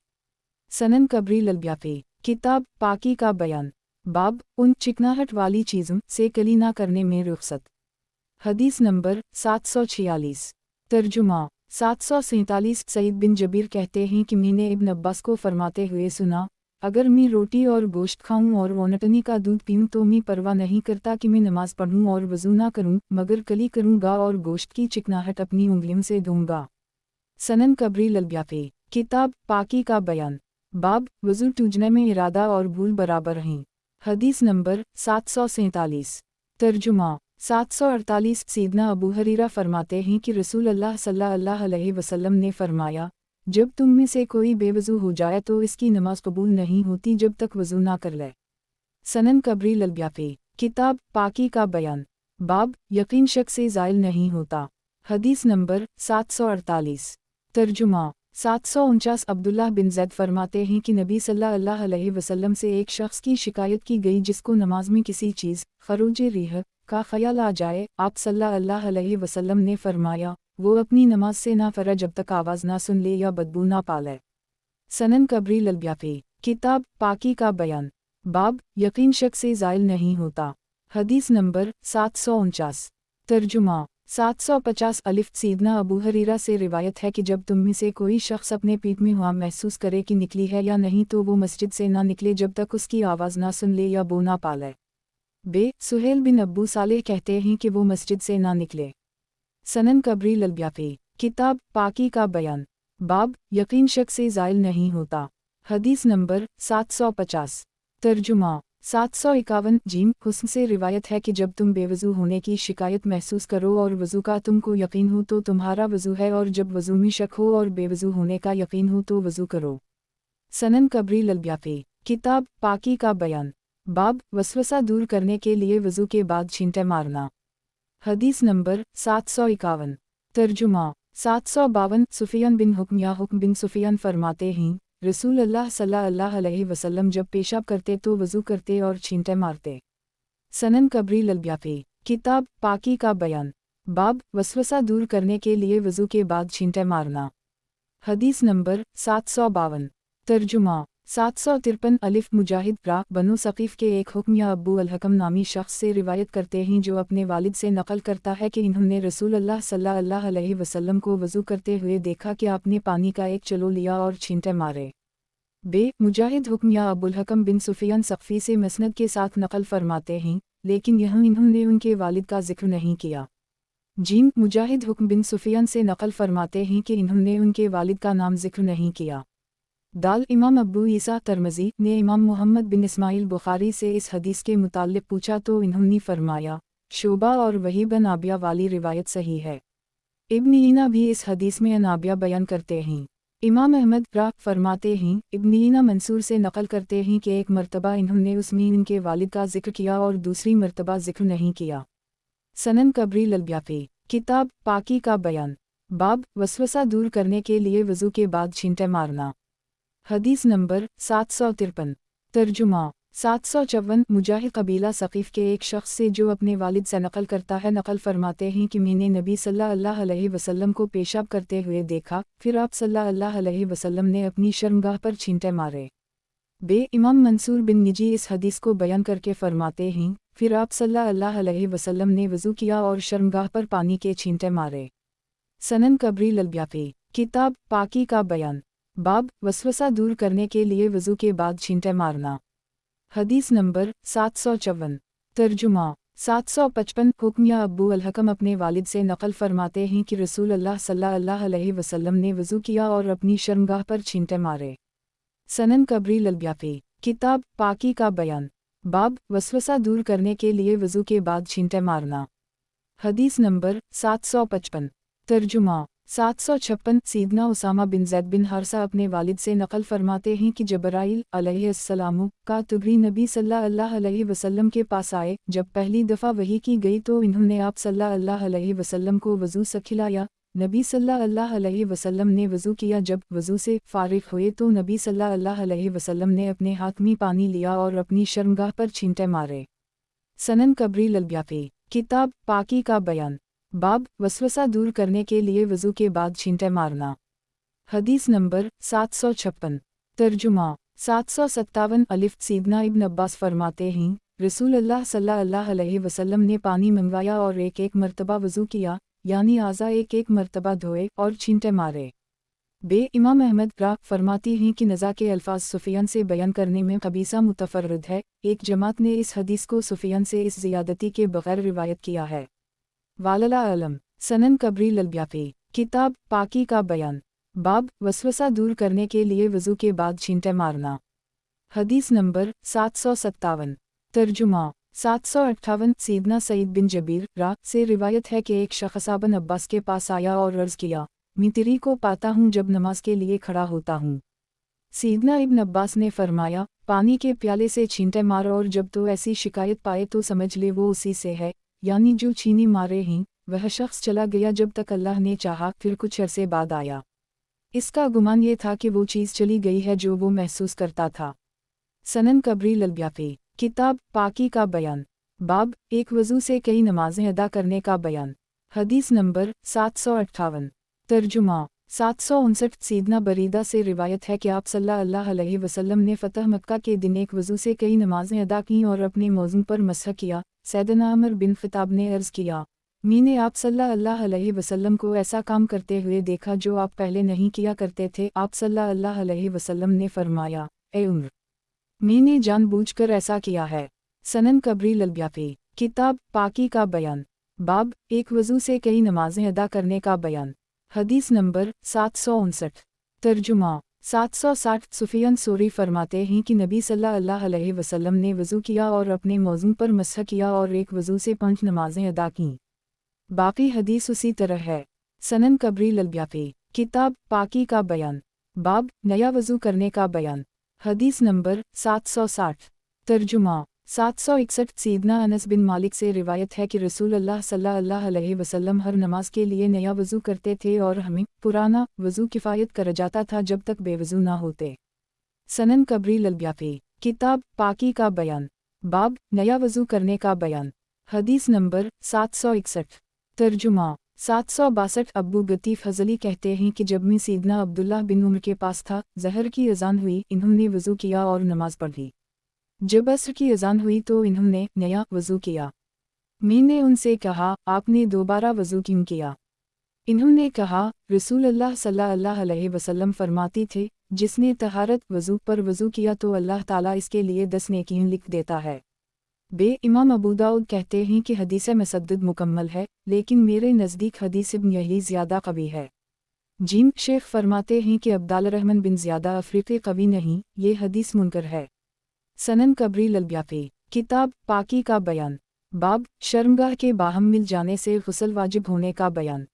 सनन कबरी ललब्याफ़ी। किताब पाकी का बयान। बाब उन चिकनाहट वाली चीज़ों से कली ना करने में रुख़सत। हदीस नंबर 746। तर्जुमा 747 सईद बिन जबीर कहते हैं कि मैंने इब्न अब्बास को फरमाते हुए सुना, अगर मैं रोटी और गोश्त खाऊं और ओनटनी का दूध पीऊं तो मैं परवाह नहीं करता कि मैं नमाज पढ़ूं और वज़ू ना करूं, मगर कली करूंगा और गोश्त की चिकनाहट अपनी उंगलियों से दूंगा। सनन कबरी ललब्याफ़ी। किताब पाकी का बयान। बाब वज़ू टूजने में इरादा और भूल बराबर हैं। हदीस नंबर 747। तर्जुमा 748 सैयदना अबू हरीरा फरमाते हैं कि रसूलुल्लाह सल्लल्लाहु अलैहि वसल्लम ने फरमाया, जब तुम में से कोई बेवज़ू हो जाए तो इसकी नमाज कबूल नहीं होती जब तक वज़ू ना कर ले। सनन कबरी ललब्याफ़ी। किताब पाकी का बयान। बाब यकीन शक से ज़ाइल नहीं होता। हदीस नंबर 748। तर्जुमा 749 अब्दुल्लाह बिन ज़ैद फरमाते हैं कि नबी सल्लल्लाहु अलैहि वसल्लम से एक शख्स की शिकायत की गई जिसको नमाज में किसी चीज़ खरूज रिह का ख्याल आ जाए। आप सल्लल्लाहु अलैहि वसल्लम ने फरमाया, वो अपनी नमाज से ना फरा जब तक आवाज़ ना सुन ले या बदबू ना पाले। सनन कबरी ललब्याफ़ी। किताब पाकी का बयान। बाब यकीन शक से ज़ाइल नहीं होता। हदीस नंबर 749। तर्जुमा 750 अलिफ सैयदना अबू हरीरा से रिवायत है कि जब तुम में से कोई शख्स अपने पीठ में हुआ महसूस करे कि निकली है या नहीं तो वो मस्जिद से ना निकले जब तक उसकी आवाज़ ना सुन ले या बो ना पाले। सुहेल बिन अब्बू सालेह कहते हैं कि वो मस्जिद से ना निकले। सनन कबरी ललब्याफ़ी। किताब पाकी का बयान। बाब यकीन शक से ज़ाइल नहीं होता। हदीस नंबर 750। तर्जुमा 751 जीम हुस्न से रिवायत है कि जब तुम बेवज़ू होने की शिकायत महसूस करो और वज़ू का तुमको यकीन हो तो तुम्हारा वज़ू है, और जब वज़ू में शक हो और बेवज़ू होने का यकीन हो तो वज़ू करो। सनन कबरी ललब्याफ़ी। किताब पाकी का बयान। बाब वसवसा दूर करने के लिए वज़ू के बाद छींटे मारना। हदीस नंबर 751। तर्जुमा 752 सुफियान बिन हुक्म या हुक्म बिन सुफियान फरमाते हैं, रसूल अल्लाह सल्लल्लाहु अलैहि वसल्लम जब पेशाब करते तो वज़ू करते और छींटे मारते। सनन कबरी ललब्याफी किताब पाकी का बयान बाब वसवसा दूर करने के लिए वज़ू के बाद छींटे मारना। हदीस नंबर 752 तर्जुमा 753 अलिफ मुजाहिद रा बनु सकीफ़ के एक हुक्म या अब्बू अल-हकम नामी शख्स से रिवायत करते हैं जो अपने वालिद से नकल करता है कि इन्होंने रसूल अल्लाह सल्लल्लाहु अलैहि वसल्लम को वज़ू करते हुए देखा कि आपने पानी का एक चलो लिया और छींटे मारे। बे मुजाहिद हुक्म या अब्बुल हकम बिन सुफियान सक़फ़ी से मसनद के साथ नकल फरमाते हैं, लेकिन यहाँ इन्होंने उनके वालिद का जिक्र नहीं किया। जीम मुजाहिद हुक्म बिन सुफियान से नकल फरमाते हैं कि इन्होंने उनके वालिद का नाम जिक्र नहीं किया। दाल इमाम अबू ईसा तरमज़ी ने इमाम मुहम्मद बिन इस्माइल बुखारी से इस हदीस के मुताल्लिक़ पूछा तो इन्होंने फरमाया, शोबा और वही बन आबिया वाली रिवायत सही है। इब्न ईना भी इस हदीस में अनाबिया बयान करते हैं। इमाम अहमद रा फरमाते हैं, इब्न ईना मंसूर से नकल करते हैं कि एक मरतबा इन्होंने उसमें इनके वालिद का जिक्र किया और दूसरी मरतबा जिक्र नहीं किया। सनन कबरी ललब्याफी किताब पाकी का बयान बाब वसवसा दूर करने के लिए वज़ू के बाद छींटे मारना। हदीस नंबर 753 तर्जुमा 754 मुजाहिद कबीला सक़ीफ़ के एक शख्स से जो अपने वालिद से नकल करता है नकल फरमाते हैं कि मैंने नबी सल्लल्लाहु अलैहि वसल्लम को पेशाब करते हुए देखा, फिर आप सल्लल्लाहु अलैहि वसल्लम ने अपनी शर्मगाह पर छींटे मारे। बे इमाम मंसूर बिन निजी इस हदीस को बयान करके फरमाते हैं, फिर आप सल्लल्लाहु अलैहि वसल्लम ने वज़ू किया और शर्मगाह पर पानी के छींटे मारे। सनन कबरी ललब्याफी किताब पाकी का बयान बाब वसवसा दूर करने के लिए वज़ू के बाद छींटे मारना। हदीस नंबर 754 तर्जुमा 755 हुक्म या अब्बू अल-हकम अपने वालिद से नकल फरमाते हैं कि रसूल अल्लाह सल्लल्लाहु अलैहि वसल्लम ने वज़ू किया और अपनी शर्मगाह पर छींटे मारे। सनन कबरी ललब्याफी किताब पाकी का बयान बाब वसवसा दूर करने के लिए वज़ू के बाद छींटे मारना। हदीस नंबर 755 तर्जुमा 756 सीदना उसामा बिन ज़ैद बिन हारसा अपने वालिद से नकल फरमाते हैं कि जबराइल अलैहिस्सलाम का तुगरी नबी सल्लल्लाहु अलैहि वसल्लम के पास आए। जब पहली दफ़ा वही की गई तो इन्होंने आप सल्लल्लाहु अलैहि वसल्लम को वज़ू सिखलाया। नबी सल्लल्लाहु अलैहि वसल्लम ने वज़ू किया। जब वज़ू से फ़ारिग़ हुए तो नबी सल्लल्लाहु अलैहि वसल्लम ने अपने हाथ में पानी लिया और अपनी शर्मगाह पर छींटे मारे। सनन कबरी ललब्याफी किताब पाकी का बयान बाब वसवसा दूर करने के लिए वज़ू के बाद छींटे मारना। हदीस नंबर 756 तर्जुमा 757 अलिफ सीदना इब्न अब्बास फरमाते हैं, रसूल अल्लाह सल्लल्लाहु अलैहि वसल्लम ने पानी मंगवाया और एक एक मरतबा वज़ू किया, यानी आज़ा एक एक मरतबा धोए और छींटे मारे। बे इमाम अहमद रा फरमाती हैं कि नज़ा के अल्फाज सुफियान से बयान करने में कबीसा मुतफर्रिद है। एक जमात ने इस हदीस को सुफियान से इस ज़ियादती के बग़ैर रिवायत किया है। वालला आलम सनन कबरी ललब्याफी किताब पाकी का बयान बाब वसवसा दूर करने के लिए वज़ू के बाद छींटे मारना। हदीस नंबर 757 तर्जुमा 758 सीदना सईद बिन जबीर रा से रिवायत है कि एक शख्स इब्न अब्बास के पास आया और अर्ज़ किया, मैं तेरी को पाता हूँ जब नमाज के लिए खड़ा होता हूँ। सीदना इब्न अब्बास ने फरमाया, पानी के प्याले से छींटे मारो और जब तो ऐसी शिकायत पाए तो समझ ले वो उसी से है, यानी जो छीनी मारे हैं। वह शख्स चला गया जब तक अल्लाह ने चाहा, फिर कुछ अरसे बाद आया। इसका गुमान ये था कि वो चीज़ चली गई है जो वो महसूस करता था। सनन कबरी ललब्याफी किताब पाकी का बयान बाब एक वज़ू से कई नमाजें अदा करने का बयान। हदीस नंबर 758 तर्जुमा 759 सीदना बरीदा से रिवायत है कि आप सल्लल्लाहु अलैहि वसल्लम ने फ़तह मक्का के दिन एक वज़ू से कई नमाजें अदा कीं और अपने मौज़ून पर मसह किया। सैयदना उमर बिन ख़िताब ने अर्ज़ किया, मैंने आप सल्लल्लाहु अलैहि वसल्लम को ऐसा काम करते हुए देखा जो आप पहले नहीं किया करते थे। आप सल्लल्लाहु अलैहि वसल्लम ने फरमाया, ए उमर, मैंने जानबूझकर ऐसा किया है। सनन कबरी ललब्याफी किताब पाकी का बयान बाब एक वज़ू से कई नमाजें अदा करने का बयान। हदीस नंबर 759 तर्जुमा 760 सुफियान सोरी फरमाते हैं कि नबी सल्लल्लाहु अलैहि वसल्लम ने वज़ू किया और अपने मौज़ून पर मसह किया और एक वज़ू से 5 नमाजें अदा कीं। बाकी हदीस उसी तरह है। सनन कबरी ललब्याफी किताब पाकी का बयान बाब नया वज़ू करने का बयान। हदीस नंबर 760 तर्जुमा 761 सैयदना अनस बिन मालिक से रिवायत है कि रसूल अल्लाह सल्लल्लाहु अलैहि वसल्लम हर नमाज के लिए नया वज़ू करते थे और हमें पुराना वज़ू किफ़ायत कर जाता था जब तक बेवज़ू ना होते। सनन कबरी ललब्याफी किताब पाकी का बयान बाब नया वज़ू करने का बयान। हदीस नंबर 761 तर्जुमा 762 अब्बू गतीफ़ हज़ली कहते हैं कि जब मैं सैयदना अब्दुल्लाह बिन उमर के पास था, ज़हर की अज़ान हुई, इन्होंने वज़ू किया और नमाज पढ़ी। जब असर की अज़ान हुई तो इन्होंने नया वज़ू किया। मैंने उनसे कहा, आपने दोबारा वज़ू क्यों किया? इन्होंने कहा, रसूल अल्लाह सल्लल्लाहु अलैहि वसल्लम फरमाती थे, जिसने तहारत वज़ू पर वज़ू किया तो अल्लाह ताला इसके लिए 10 नेकियां लिख देता है। इमाम अबू दाऊद कहते हैं कि हदीस मुसद्दद मुकम्मल है, लेकिन मेरे नज़दीक हदीस इब्न यही ज़्यादा कवी है। जीम शेख फरमाते हैं कि अब्दाल रहमान बिन ज़ियादा अफ़रीक़ी कवी नहीं, ये हदीस मुनकर है। सनन कबरी ललब्याफी किताब पाकी का बयान बाब शर्मगाह के बाहम मिल जाने से गुस्ल वाजिब होने का बयान।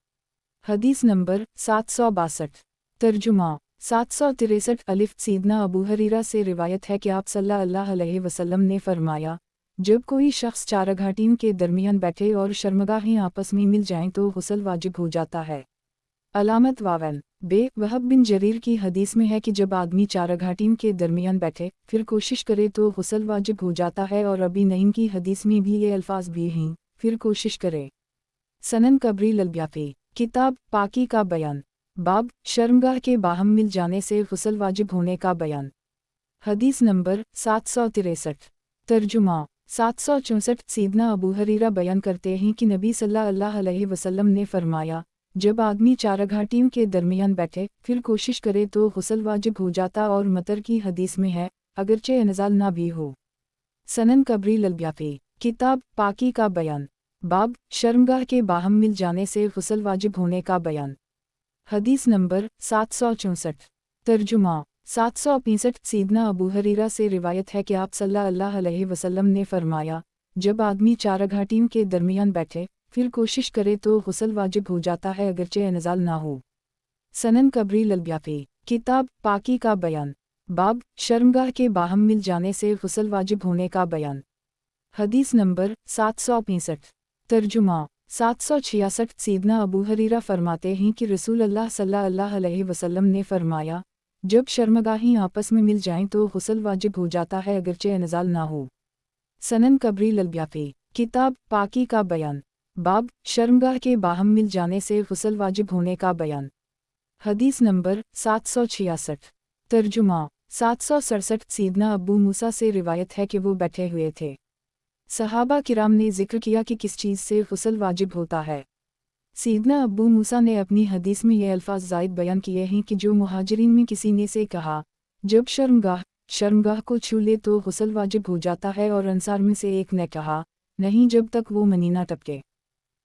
हदीस नंबर 762 तर्जुमा 763 अलिफ सैयदना अबू हरीरा से रिवायत है कि आप सल्लल्लाहु अलैहि वसल्लम ने फरमाया, जब कोई शख्स चारघाटियों के दरमियान बैठे और शर्मगाहें आपस में मिल जाएं तो गुस्ल वाजिब हो जाता है। अलामत वावन वहब बिन जरीर की हदीस में है कि जब आदमी चारघाटियों के दरमियान बैठे फिर कोशिश करे तो गुस्ल वाजिब हो जाता है, और अबी नईम की हदीस में भी ये अल्फाज भी हैं, फिर कोशिश करे। सनन कबरी ललब्याफी किताब पाकी का बयान बाब शर्मगाह के बाहम मिल जाने से गुस्ल वाजिब होने का बयान। हदीस नंबर 763 तर्जुमा 764 सैयदना अबू हरीरा बयान करते हैं कि नबी सल्लल्लाहु अलैहि वसल्लम ने फरमाया, जब आदमी चारघाटियों के दरमियान बैठे फिर कोशिश करे तो गुस्ल वाजिब हो जाता, और मतर की हदीस में है, अगरचे इंज़ाल ना भी हो। सनन कबरी ललब्याफी किताब पाकी का बयान बाब शर्मगाह के बाहम मिल जाने से गुस्ल वाजिब होने का बयान। हदीस नंबर 764 तर्जुमा 765 सैयदना अबू हरीरा से रिवायत है कि आप सल्लल्लाहु अलैहि वसल्लम ने फरमाया, जब आदमी चारघाटियों के दरमियान बैठे फिर कोशिश करे तो गुस्ल वाजिब हो जाता है, अगरचे इंज़ाल ना हो। सनन कबरी ललब्याफी किताब पाकी का बयान बाब शर्मगाह के बाहम मिल जाने से गुस्ल वाजिब होने का बयान। हदीस नंबर 765 तर्जुमा 766 सैयदना अबू हरीरा फरमाते हैं कि रसूल अल्लाह सल्लल्लाहु अलैहि वसल्लम ने फरमाया, जब शर्मगाहें आपस में मिल जाएं तो गुस्ल वाजिब हो जाता है, अगरचे इंज़ाल ना हो। सनन कबरी ललब्याफी किताब पाकी का बयान बाब शर्मगाह के बाहम मिल जाने से गुस्ल वाजिब होने का बयान। हदीस नंबर 766 तर्जुमा 767 सैयदना अबू मूसा से रिवायत है कि वो बैठे हुए थे। सहाबा किराम ने जिक्र किया कि किस चीज़ से गुस्ल वाजिब होता है। सैयदना अबू मूसा ने अपनी हदीस में ये अल्फाज ज़ायद बयान किए हैं कि जो मुहाजिरीन में किसी ने से कहा, जब शर्मगाह को छू ले तो गुस्ल वाजिब हो जाता है, और अंसार में से एक ने कहा, नहीं जब तक वो मनीना टपके।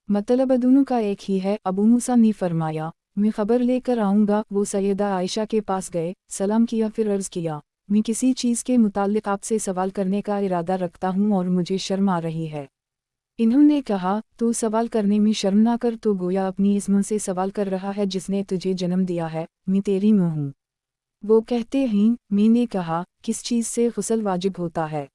मतलब दोनों का एक ही है। अबू मूसा ने फरमाया, मैं खबर लेकर आऊँगा। वो सैयदा आयशा के पास गए, सलाम किया, फिर अर्ज़ किया, मैं किसी चीज़ के मुताल्लिक़ आपसे सवाल करने का इरादा रखता हूँ और मुझे शर्म आ रही है। इन्होंने कहा, तो सवाल करने में शर्म ना कर, तो गोया अपनी इस मुँह से सवाल कर रहा है जिसने तुझे जन्म दिया है, मैं तेरी मुँह हूँ। वो कहते हैं, मैंने कहा, किस चीज़ से गुस्ल वाजिब होता है?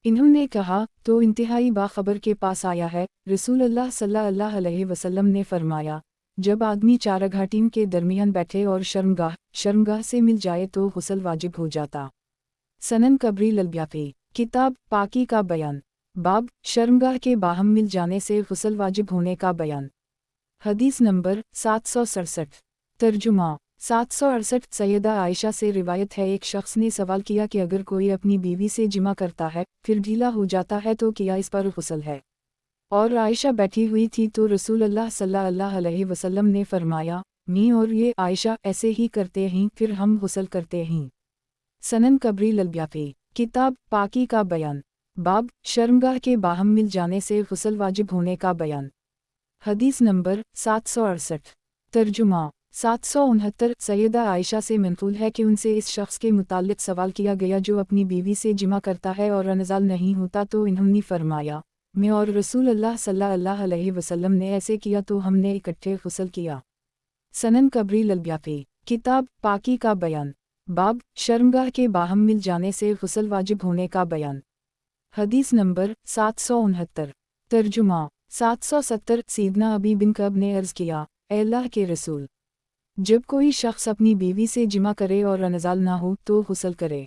इन्होंने कहा, तो इंतहाई बाखबर के पास आया है, रसूल अल्लाह सल्लल्लाहु अलैहि वसल्लम ने फरमाया, जब आदमी चारघाटियों के दरमियान बैठे और शर्मगाह से मिल जाए तो गुस्ल वाजिब हो जाता। सनन कबरी ललब्याफी किताब पाकी का बयान बाब शर्मगाह के बाहम मिल जाने से गुस्ल वाजिब होने का बयान। हदीस नंबर 767 तर्जुमा 768 सैयदा आयशा से रिवायत है, एक शख्स ने सवाल किया कि अगर कोई अपनी बीवी से जिमा करता है फिर ढीला हो जाता है तो क्या इस पर गुस्ल है? और आयशा बैठी हुई थी तो रसूल अल्लाह सल्लल्लाहु अलैहि वसल्लम ने फरमाया, मैं और ये आयशा ऐसे ही करते हैं, फिर हम गुस्ल करते हैं। सनन कबरी ललब्याफी किताब पाकी का बयान बाब शर्मगाह के बाहम मिल जाने से गुस्ल वाजिब होने का बयान। हदीस नंबर 768 तर्जुमा 769 सैयदा आयशा से मंक़ूल है कि उनसे इस शख्स के मुताल्लिक़ सवाल किया गया जो अपनी बीवी से जिमा करता है और इंज़ाल नहीं होता, तो इन्होंने फरमाया, मैं और रसूल अल्लाह सल्लल्लाहु अलैहि वसल्लम ने ऐसे किया तो हमने इकट्ठे गुस्ल किया। सनन कबरी ललब्याफी किताब पाकी का बयान बाब शर्मगाह के बाहम मिल जाने से गुस्ल वाजिब होने का बयान। حدیث نمبر 769۔ ترجمہ 770۔ سیدنا ابی بن کعب نے عرض کیا، اے اللہ کے رسول، جب کوئی شخص اپنی بیوی سے جمع کرے اور انزال نہ ہو تو غسل کرے۔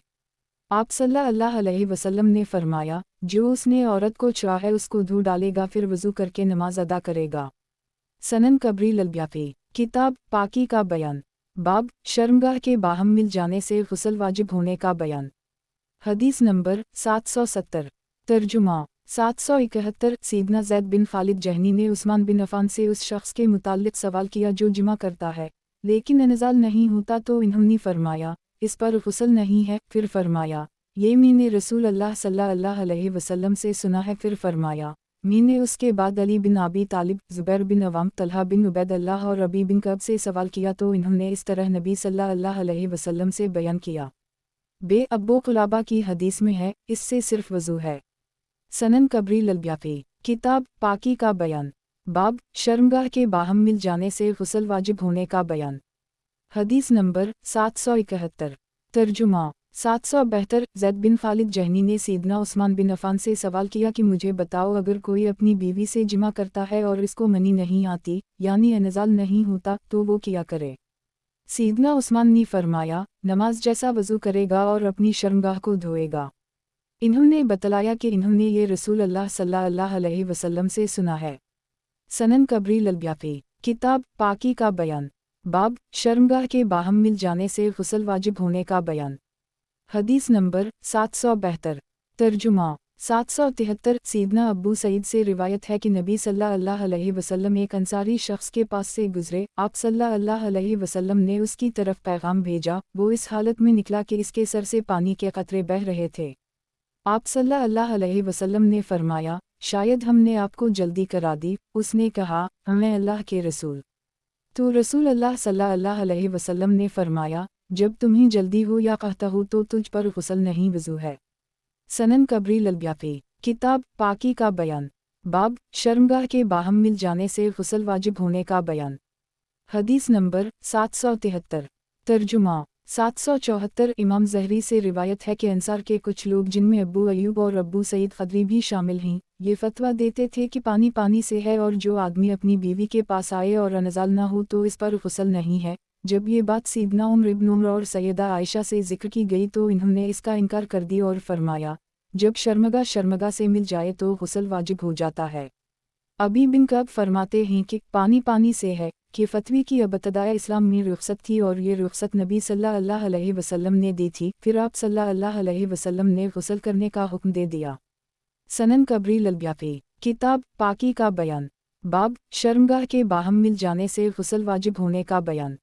آپ صلی اللہ علیہ وسلم نے فرمایا، جو اس نے عورت کو چاہے اس کو دھو ڈالے گا پھر وضو کر کے نماز ادا کرے گا۔ سنن کبری البیہقی، کتاب پاکی کا بیان، باب شرمگاہ کے باہم مل جانے سے غسل واجب ہونے کا بیان۔ حدیث نمبر 770۔ ترجمہ 771۔ سیدنا زید بن خالد جہنی نے عثمان بن عفان سے اس شخص کے متعلق سوال کیا جو جمع کرتا ہے لیکن انزال نہیں ہوتا، تو انہوں نے فرمایا، اس پر غسل نہیں ہے۔ پھر فرمایا، یہ میں نے رسول اللہ صلی اللہ علیہ وسلم سے سنا ہے۔ پھر فرمایا، میں نے اس کے بعد علی بن ابی طالب، زبیر بن عوام، طلحہ بن عبید اللہ اور ابی بن کعب سے سوال کیا تو انہوں نے اس طرح نبی صلی اللہ علیہ وسلم سے بیان کیا۔ بے ابو قلابہ کی حدیث میں ہے، اس سے صرف وضو ہے۔ سنن کبری البیہقی، کتاب پاکی کا بیان، باب شرمگاہ کے باہم مل جانے سے غسل واجب ہونے کا بیان۔ حدیث نمبر 771۔ ترجمہ 772۔ زید بن خالد جہنی نے سیدنا عثمان بن عفان سے سوال کیا کہ مجھے بتاؤ، اگر کوئی اپنی بیوی سے جمع کرتا ہے اور اس کو منی نہیں آتی یعنی انزال نہیں ہوتا تو وہ کیا کرے؟ سیدنا عثمان نے فرمایا، نماز جیسا وضو کرے گا اور اپنی شرمگاہ کو دھوئے گا۔ انہوں نے بتلایا کہ انہوں نے یہ رسول اللہ صلی اللہ علیہ وسلم سے سنا ہے۔ سنن کبری البیہقی، کتاب پاکی کا بیان، باب شرمگاہ کے باہم مل جانے سے غسل واجب ہونے کا بیان۔ حدیث نمبر 772۔ ترجمہ 773۔ سیدنا ابو سعید سے روایت ہے کہ نبی صلی اللہ علیہ وسلم ایک انصاری شخص کے پاس سے گزرے، آپ صلی اللہ علیہ وسلم نے اس کی طرف پیغام بھیجا، وہ اس حالت میں نکلا کہ اس کے سر سے پانی کے قطرے بہہ رہے تھے۔ آپ صلی اللہ علیہ وسلم نے فرمایا، شاید ہم نے آپ کو جلدی کرا دی۔ اس نے کہا، میں اللہ کے رسول، تو رسول اللہ صلی اللہ علیہ وسلم نے فرمایا، جب تمہیں جلدی ہو یا قحط ہو تو تجھ پر غسل نہیں وضو ہے۔ سنن کبری البیہقی، کتاب پاکی کا بیان، باب شرمگاہ کے باہم مل جانے سے غسل واجب ہونے کا بیان۔ حدیث نمبر 773۔ ترجمہ 774۔ امام زہری سے روایت ہے کہ انصار کے کچھ لوگ جن میں ابو ایوب اور ابو سعید خدری بھی شامل ہیں، یہ فتویٰ دیتے تھے کہ پانی پانی سے ہے اور جو آدمی اپنی بیوی کے پاس آئے اور انزال نہ ہو تو اس پر غسل نہیں ہے۔ جب یہ بات سیدنا عمر بن عمر اور سیدہ عائشہ سے ذکر کی گئی تو انہوں نے اس کا انکار کر دی اور فرمایا، جب شرمگاہ سے مل جائے تو غسل واجب ہو جاتا ہے۔ ابی بن کعب فرماتے ہیں کہ پانی پانی سے ہے کہ فتوی کی ابتدائے اسلام میں رخصت تھی اور یہ رخصت نبی صلی اللہ علیہ وسلم نے دی تھی، پھر آپ صلی اللہ علیہ وسلم نے غسل کرنے کا حکم دے دیا۔ سنن کبری البیہقی، کتاب پاکی کا بیان، باب شرمگاہ کے باہم مل جانے سے غسل واجب ہونے کا بیان۔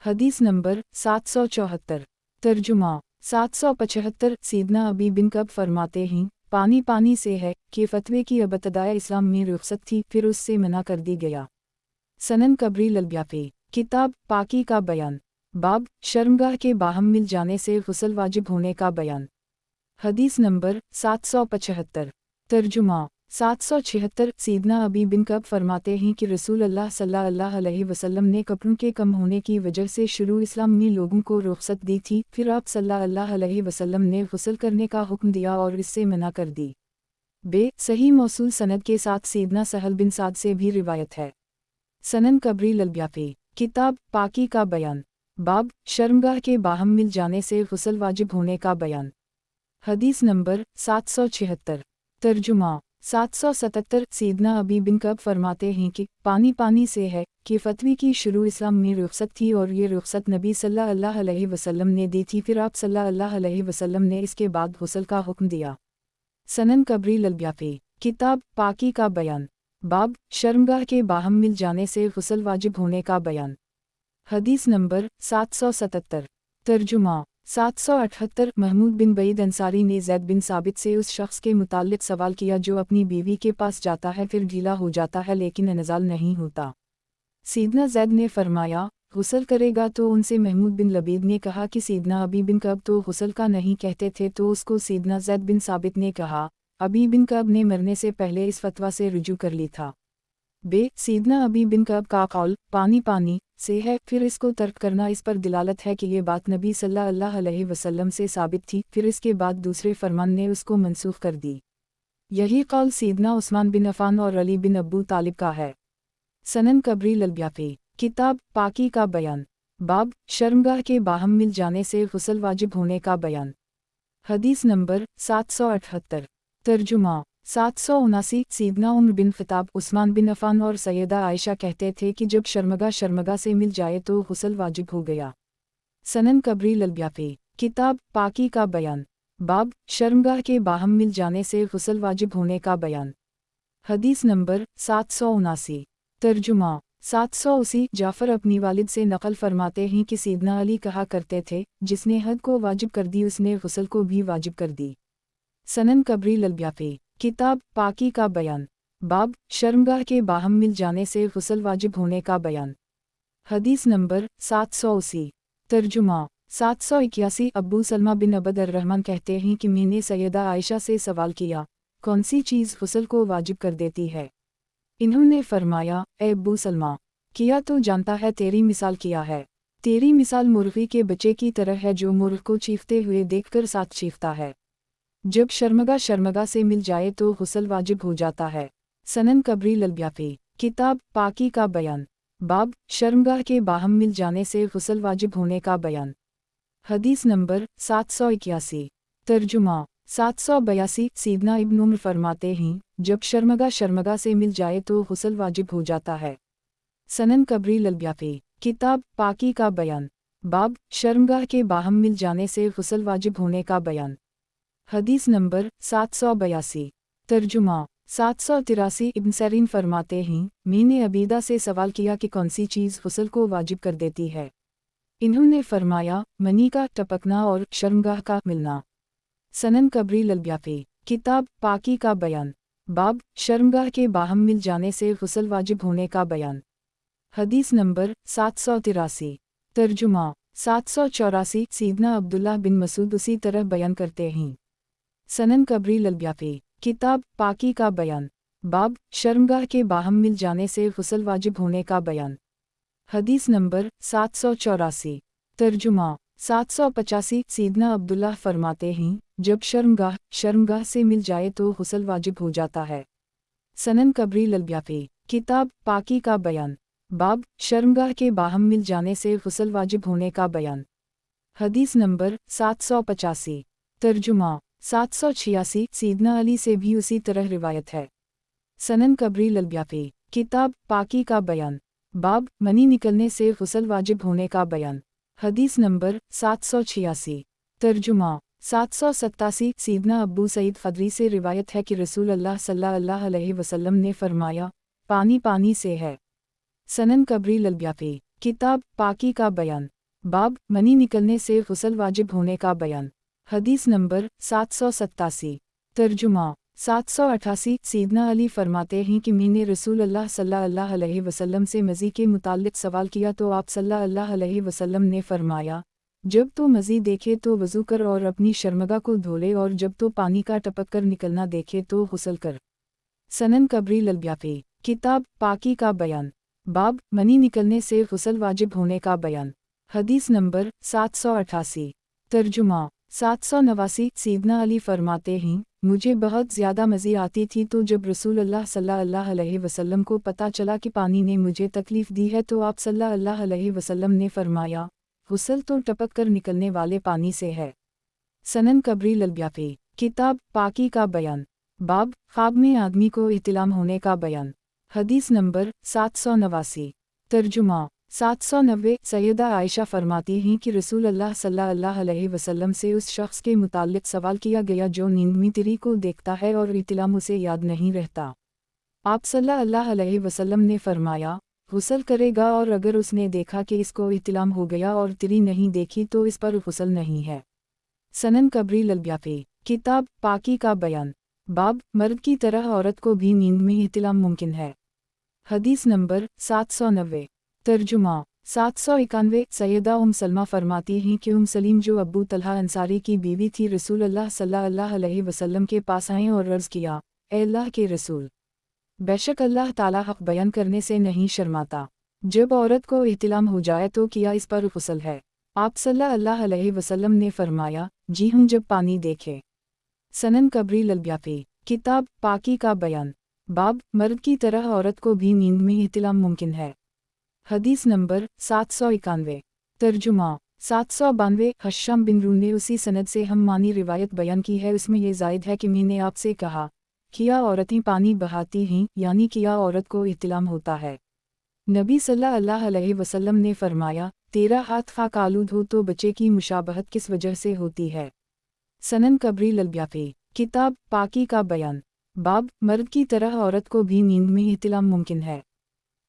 حدیث نمبر 774۔ ترجمہ 775۔ سیدنا ابی بن کعب فرماتے ہیں، پانی پانی سے ہے کہ فتوے کی ابتدائے اسلام میں رخصت تھی، پھر اس سے منع کر دی گیا۔ سنن کبری البیہقی، کتاب پاکی کا بیان، باب شرمگاہ کے باہم مل جانے سے غسل واجب ہونے کا بیان۔ حدیث نمبر 775۔ ترجمہ 776۔ سیدنا ابی بن کعب فرماتے ہیں کہ رسول اللہ صلی اللہ علیہ وسلم نے کپڑوں کے کم ہونے کی وجہ سے شروع اسلام میں لوگوں کو رخصت دی تھی، پھر آپ صلی اللہ علیہ وسلم نے غسل کرنے کا حکم دیا اور اس سے منع کر دی۔ صحیح موصول سند کے ساتھ سیدنا سہل بن سعد سے بھی روایت ہے۔ سنن کبری البیہقی، کتاب پاکی کا بیان، باب شرمگاہ کے باہم مل جانے سے غسل واجب ہونے کا بیان۔ حدیث نمبر 776۔ ترجمہ 777۔ سیدنا ابی بن کعب فرماتے ہیں کہ پانی پانی سے ہے کہ فتوی کی شروع اسلام میں رخصت تھی اور یہ رخصت نبی صلی اللہ علیہ وسلم نے دی تھی، پھر آپ صلی اللہ علیہ وسلم نے اس کے بعد غسل کا حکم دیا۔ سنن کبری البیہقی، کتاب پاکی کا بیان، باب شرمگاہ کے باہم مل جانے سے غسل واجب ہونے کا بیان۔ حدیث نمبر 777۔ ترجمہ 778۔ محمود بن بعید انصاری نے زید بن ثابت سے اس شخص کے متعلق سوال کیا جو اپنی بیوی کے پاس جاتا ہے پھر ڈھیلا ہو جاتا ہے لیکن انزال نہیں ہوتا۔ سیدنا زید نے فرمایا، غسل کرے گا؟ تو ان سے محمود بن لبید نے کہا کہ سیدنا ابی بن کعب تو غسل کا نہیں کہتے تھے، تو اس کو سیدنا زید بن ثابت نے کہا، ابی بن کعب نے مرنے سے پہلے اس فتویٰ سے رجوع کر لی تھا۔ سیدنا ابی بن کعب کا قول پانی پانی سے ہے، پھر اس کو ترک کرنا اس پر دلالت ہے کہ یہ بات نبی صلی اللہ علیہ وسلم سے ثابت تھی، پھر اس کے بعد دوسرے فرمان نے اس کو منسوخ کر دی۔ यही कौल सीदना उस्मान बिन अफ़ान और अली बिन अबू तालिब का है। सनन कबरी ललब्याफी, किताब पाकी का बयान, बाब शर्मगाह के बाहम मिल जाने से गुस्ल वाजिब होने का बयान। हदीस नंबर 778। तर्जुमा 779। सीदना उम्र बिन ख़िताब, उस्मान बिन अफ़ान और सैयदा आयशा कहते थे कि जब शर्मगा से मिल जाए तो गुस्ल वाजिब हो गया। सनन कबरी ललब्याफी, किताब पाकी का बयान, बाब शर्मगाह के बाहम मिल जाने से गुस्ल वाजिब होने का बयान। हदीस नंबर 779। तर्जुमा 780। जाफ़र अपनी वालिद से नक़ल फरमाते हैं कि सीदना अली कहा करते थे, जिसने हद को वाजिब कर दी उसने गुस्ल को भी वाजिब कर दी। सनन कबरी ललब्याफी, किताब पाकी का बयान, बाब शर्मगाह के बाहम मिल जाने से गुस्ल वाजिब होने का बयान। हदीस नंबर 780। तर्जुमा 781। अब्बू सलमा बिन अबद अर्रहमान कहते हैं कि मैंने सैयदा आयशा से सवाल किया, कौन सी चीज़ गुस्ल को वाजिब कर देती है? इन्होंने फरमाया, ए अब्बू सलमा, किया तो जानता है, तेरी मिसाल किया है। तेरी मिसाल मुर्गी के बच्चे की तरह है जो मुर्ग को चीखते हुए देखकर साथ चीखता है। जब शर्मगा से मिल जाए तो गुस्ल वाजिब हो जाता है। सनन कबरी ललब्याफी, किताब पाकी का बयान, बाब शर्मगाह के बाहम मिल जाने से गुस्ल वाजिब होने का बयान। हदीस नंबर 781। तर्जुमा 782। सीदना इब्न उम्र फरमाते हैं, जब शर्मगा से मिल जाए तो गुस्ल वाजिब हो जाता है। सनन कबरी ललब्याफी, किताब पाकी का बयान, बाब शर्मगाह के बाहम मिल जाने से गुस्ल वाजिब होने का बयान। हदीस नंबर 782। तर्जुमा 783। इब्न सरीन फरमाते हैं, मैंने अबीदा से सवाल किया कि कौन सी चीज़ गुस्ल को वाजिब कर देती है। इन्होंने फरमाया, मनी का टपकना और शर्मगाह का मिलना। सनन कबरी ललब्याफी, किताब पाकी का बयान, बाब शर्मगाह के बाहम मिल जाने से गुस्ल वाजिब होने का बयान। हदीस नंबर 783। तर्जुमा 784। सीदना अब्दुल्लाह बिन मसूद उसी तरह बयान करते हैं। सनन कबरी ललब्याफी, किताब पाकी का बयान, बाब शर्मगाह के बाहम मिल जाने से गुस्ल वाजिब होने का बयान। हदीस नंबर 784। तर्जुमा 785। सीदना अब्दुल्लाह फरमाते हैं, जब शर्मगाह से मिल जाए तो गुस्ल वाजिब हो जाता है। सनन कबरी ललब्याफी, किताब पाकी का बयान, बाब शर्मगाह के बाहम मिल जाने से गुस्ल वाजिब होने का बयान। हदीस नंबर 785। तर्जुमा 786। सीदना अली से भी उसी तरह रिवायत है। सनन कबरी ललब्याफी, किताब पाकी का बयान, बाब मनी निकलने से गुस्ल वाजिब होने का बयान। हदीस नंबर 786। तर्जुमा 787। सीदना अब्बू सईद ख़दरी से रिवायत है कि रसूल अल्लाह सल्लल्लाहु अलैहि वसल्लम ने फरमाया, पानी पानी से है। सनन कबरी ललब्याफी, किताब पाकी का बयान, बाब मनी निकलने से गुस्ल वाजिब होने का बयान। हदीस नंबर 787। तर्जुमा 788। सीदना अली फरमाते हैं कि मैंने रसूल अल्लाह सल्लल्लाहु अलैहि वसल्लम से मज़ी के मुताल्लिक़ सवाल किया तो आप सल्लल्लाहु अलैहि वसल्लम ने फरमाया, जब तो मज़ी देखे तो वज़ू कर और अपनी शर्मगा को धो ले, और जब तो पानी का टपक कर निकलना देखे तो गुस्ल कर। सनन कबरी ललब्याफी, किताब पाकी का बयान, बाब मनी निकलने से गुस्ल वाजिब होने का बयान। हदीस नंबर 788। तर्जुमा 789। सीदना अली फरमाते हैं, मुझे बहुत ज़्यादा मज़ी आती थी तो जब रसूल अल्लाह सल्लल्लाहु अलैहि वसल्लम को पता चला कि पानी ने मुझे तकलीफ़ दी है तो आप सल्लल्लाहु अलैहि वसल्लम ने फरमाया, गुस्ल तो टपक कर निकलने वाले पानी से है। सनन कबरी ललब्याफी, किताब पाकी का बयान, बाब ख्वाब में आदमी को इहतिलाम होने का बयान। हदीस नंबर 789। तर्जुमा 790। सैयदा आयशा फरमाती हैं कि रसूल अल्लाह सल्लल्लाहु अलैहि वसल्लम से उस शख्स के मुताल्लिक़ सवाल किया गया जो नींद में तिरी को देखता है और इहतिलाम उसे याद नहीं रहता। आप सल्लल्लाहु अलैहि वसल्लम ने फरमाया, गुस्ल करेगा, और अगर उसने देखा कि इसको इहतिलाम हो गया और तिरी नहीं देखी तो इस पर गुस्ल नहीं है। सनन कबरी ललब्याफी, किताब पाकी का बयान, बाब मर्द की तरह औरत को भी नींद में इहतिलाम मुमकिन है। हदीस नंबर 790। तर्जुमा 791। सैयदा सलमा फरमाती हैं कि सलीम जो अब्बू तलहा अंसारी की बीवी थी रसूल अल्लाह सल्लल्लाहु अलैहि वसल्लम के पास आए और अर्ज़ किया, ए अल्लाह के रसूल, बेशक अल्लाह ताला हक़ बयान करने से नहीं शर्माता, जब औरत को इहतिलाम हो जाए तो किया इस पर गुस्ल है। आप सल्लल्लाहु अलैहि वसल्लम ने फरमाया, जी हूँ, जब पानी देखे। सनन कबरी ललब्याफी, किताब पाकी का बयान। बाब मर्द की तरह औरत को भी नींद में इहतिलाम मुमकिन है। हदीस नंबर 791। तर्जुमा 792। हश्शाम बिन रून ने उसी सनद से हम मानी रिवायत बयान की है, उसमें ये जायद है कि मैंने आपसे कहा किया औरतें पानी बहाती हैं, यानी किया औरत को इहतिलाम होता है। नबी सल्लल्लाहु अलैहि वसल्लम ने फरमाया, तेरा हाथ खाक आलूद हो तो बच्चे की मुशाबहत किस वजह से होती है। सनन कबरी ललब्याफी। किताब पाकी का बयान। बाब मर्द की तरह औरत को भी नींद में इहतिलाम मुमकिन है।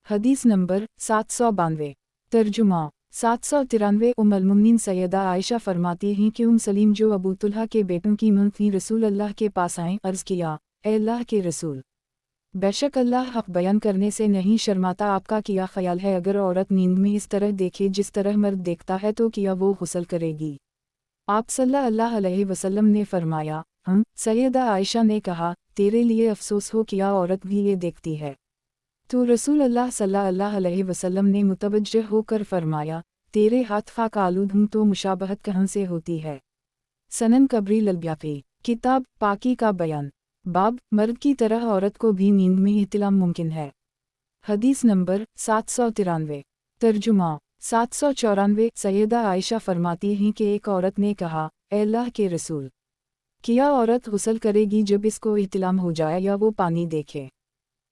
हदीस नंबर 792। तर्जुमा 793। उम्मुल मुमिनीन सैयदा आयशा फरमाती हैं कि सलीम जो अबू तुल्हा के बेटों की मुल्क थी रसूल अल्लाह के पास आए, अर्ज़ किया, ए अल्लाह के रसूल, बेशक अल्लाह हक़ बयान करने से नहीं शर्माता, आपका क्या ख्याल है अगर औरत नींद में इस तरह देखे जिस तरह मर्द देखता है तो क्या वो गुस्ल करेगी। आप सल्लल्लाहु अलैहि वसल्लम ने फरमाया, सैयदा आयशा ने कहा, तेरे लिए अफसोस हो, क्या औरत भी ये देखती है। तो रसूल अल्लाह सल्लल्लाहु अलैहि वसल्लम ने मुतवज्जह होकर फरमाया, तेरे हाथ खाक आलूद हूँ तो मुशाबहत कहाँ से होती है। सनन कबरी ललब्याफी। किताब पाकी का बयान। बाब मर्द की तरह औरत को भी नींद में इहतिलाम मुमकिन है। हदीस नंबर 793। तर्जुमा 794। सैयदा आयशा फरमाती हैं कि एक औरत ने कहा, ए अल्लाह के रसूल, क्या औरत गुस्ल करेगी जब इसको इहतिलाम हो जाए या वो पानी देखे।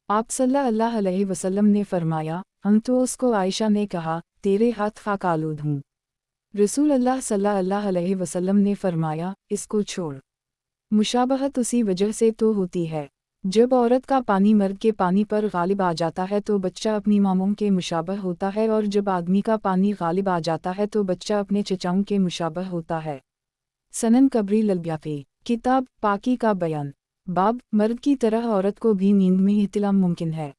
आप सल्लल्लाहु अलैहि वसल्लम ने फरमाया, तो उसको आयशा ने कहा, तेरे हाथ खाक आलूद हूँ। रसूल अल्लाह सल्लल्लाहु अलैहि वसल्लम ने फरमाया, इसको छोड़। मुशाबहत उसी वजह से तो होती है, जब औरत का पानी मर्द के पानी पर गालिब आ जाता है तो बच्चा अपनी मामों के मुशाबह होता है, और जब आदमी का पानी गालिब आ जाता है तो बच्चा अपने चचाओं के मुशाबह होता है। सनन कबरी ललब्याफी। किताब पाकी का बयान। बाब मर्द की तरह औरत को भी नींद में इहतिलाम मुमकिन है।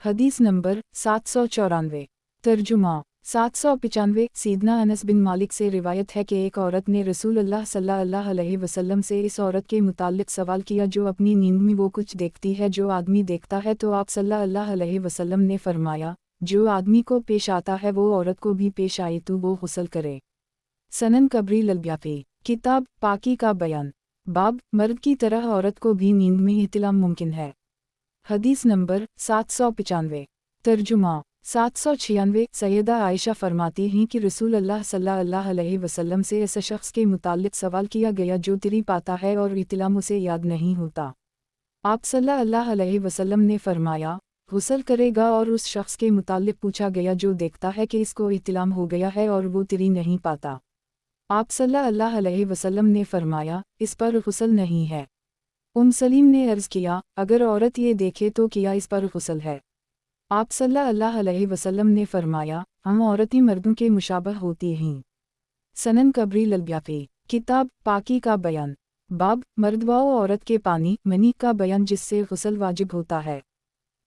हदीस नंबर 794। तर्जुमा 795। सीदना अनस बिन मालिक से रिवायत है कि एक औरत ने रसूल अल्लाह सल्लल्लाहु अलैहि वसल्लम से इस औरत के मुताल्लिक सवाल किया जो अपनी नींद में वो कुछ देखती है जो आदमी देखता है, तो आप सल्लल्लाहु अलैहि वसल्लम ने फरमाया, जो आदमी को पेश आता है वो औरत को भी पेश आए तो वो गुस्ल करे। सनन कबरी ललब्याफी। किताब पाकी का बयान। बाब मर्द की तरह औरत को भी नींद में इहतिलाम मुमकिन है। हदीस नंबर 795। तर्जुमा 796। सैयदा आयशा फरमाती हैं कि रसूल अल्लाह सल्लल्लाहु अलैहि वसल्लम से ऐसे शख्स के मुताल्लिक सवाल किया गया जो तिरी पाता है और इहतिलाम उसे याद नहीं होता। आप सल्लल्लाहु अलैहि वसल्लम ने फरमाया, गुस्ल करेगा, और उस शख्स के मुताल्लिक पूछा गया जो देखता है कि इसको इहतिलाम हो गया है और वो तिरी नहीं पाता। आप सल्लल्लाहु अलैहि वसल्लम ने फरमाया, इस पर गुस्ल नहीं है। सलीम ने अर्ज़ किया, अगर औरत ये देखे तो क्या इस पर गुस्ल है। आप सल्लल्लाहु अलैहि वसल्लम ने फरमाया, औरतें मर्दों के मुशाबह होती हैं। सनन कबरी ललब्याफी। किताब पाकी का बयान। बाब मर्द व औरत के पानी मनी का बयान जिससे गुस्ल वाजिब होता है।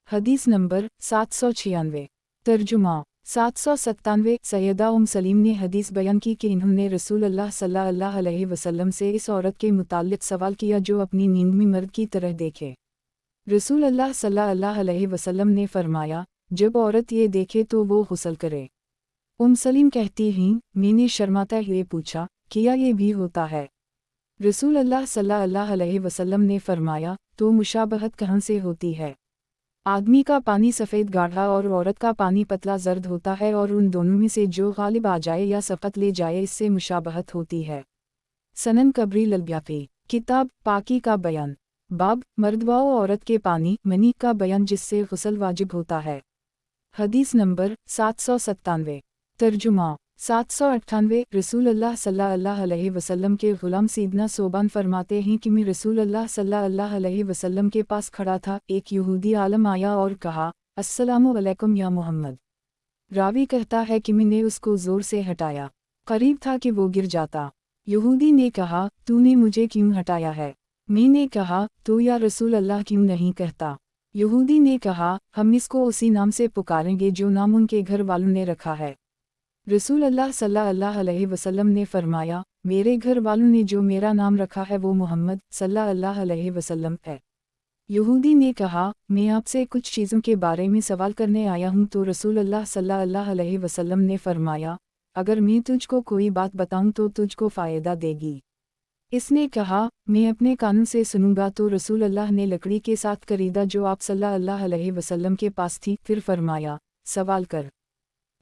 हदीस नंबर 796। तर्जुमा 797। सैयदा सलीम ने हदीस बयान की कि इन्होंने रसूल अल्लाह सल्लल्लाहु अलैहि वसल्लम से इस औरत के मुताल्लिक सवाल किया जो अपनी नींद में मर्द की तरह देखे। रसूल अल्लाह सल्लल्लाहु अलैहि वसल्लम ने फरमाया, जब औरत ये देखे तो वो गुस्ल करे। सलीम कहती हैं, मैंने शर्माते हुए पूछा, क्या ये भी होता है। रसूल अल्लाह सल्लल्लाहु अलैहि वसल्लम ने फरमाया, तो मुशाबहत कहाँ से होती है। आदमी का पानी सफ़ेद गाढ़ा और औरत का पानी पतला जर्द होता है, और उन दोनों में से जो गालिब आ जाए या सफ़त ले जाए इससे मुशाबहत होती है। सनन कबरी ललब्याफी। किताब पाकी का बयान। बाब मर्द व औरत के पानी मनी का बयान जिससे गुस्ल वाजिब होता है। हदीस नंबर 797। तर्जुमा 798। रसूल अल्लाह सल्लल्लाहु अलैहि वसल्लम के ग़ुलाम सीदना सोबान फरमाते हैं कि मैं रसूल अल्लाह सल्लल्लाहु अलैहि वसल्लम के पास खड़ा था, एक यहूदी आलम आया और कहा, अस्सलामु अलैकुम या मोहम्मद। रावी कहता है कि मैंने उसको ज़ोर से हटाया, करीब था कि वो गिर जाता। यहूदी ने कहा, तूने मुझे क्यों हटाया है। मैंने कहा, तो या रसूल अल्लाह क्यों नहीं कहता। यहूदी ने कहा, हम इसको उसी नाम से पुकारेंगे जो नाम उनके घर वालों ने रखा है। रसूल अल्लाह सल्लल्लाहु अलैहि वसल्लम ने फरमाया, मेरे घर वालों ने जो मेरा नाम रखा है वो मोहम्मद सल्लल्लाहु अलैहि वसल्लम है। यहूदी ने कहा, मैं आपसे कुछ चीज़ों के बारे में सवाल करने आया हूँ, तो रसूल अल्लाह सल्लल्लाहु अलैहि वसल्लम ने फरमाया, अगर मैं तुझको कोई बात बताऊँ तो तुझको फ़ायदा देगी। इसने कहा, मैं अपने कानों से सुनूंगा। तो रसूल अल्लाह ने लकड़ी के साथ खरीदा जो आप सल्लल्लाहु अलैहि वसल्लम के पास थी। फिर फरमाया, सवाल कर।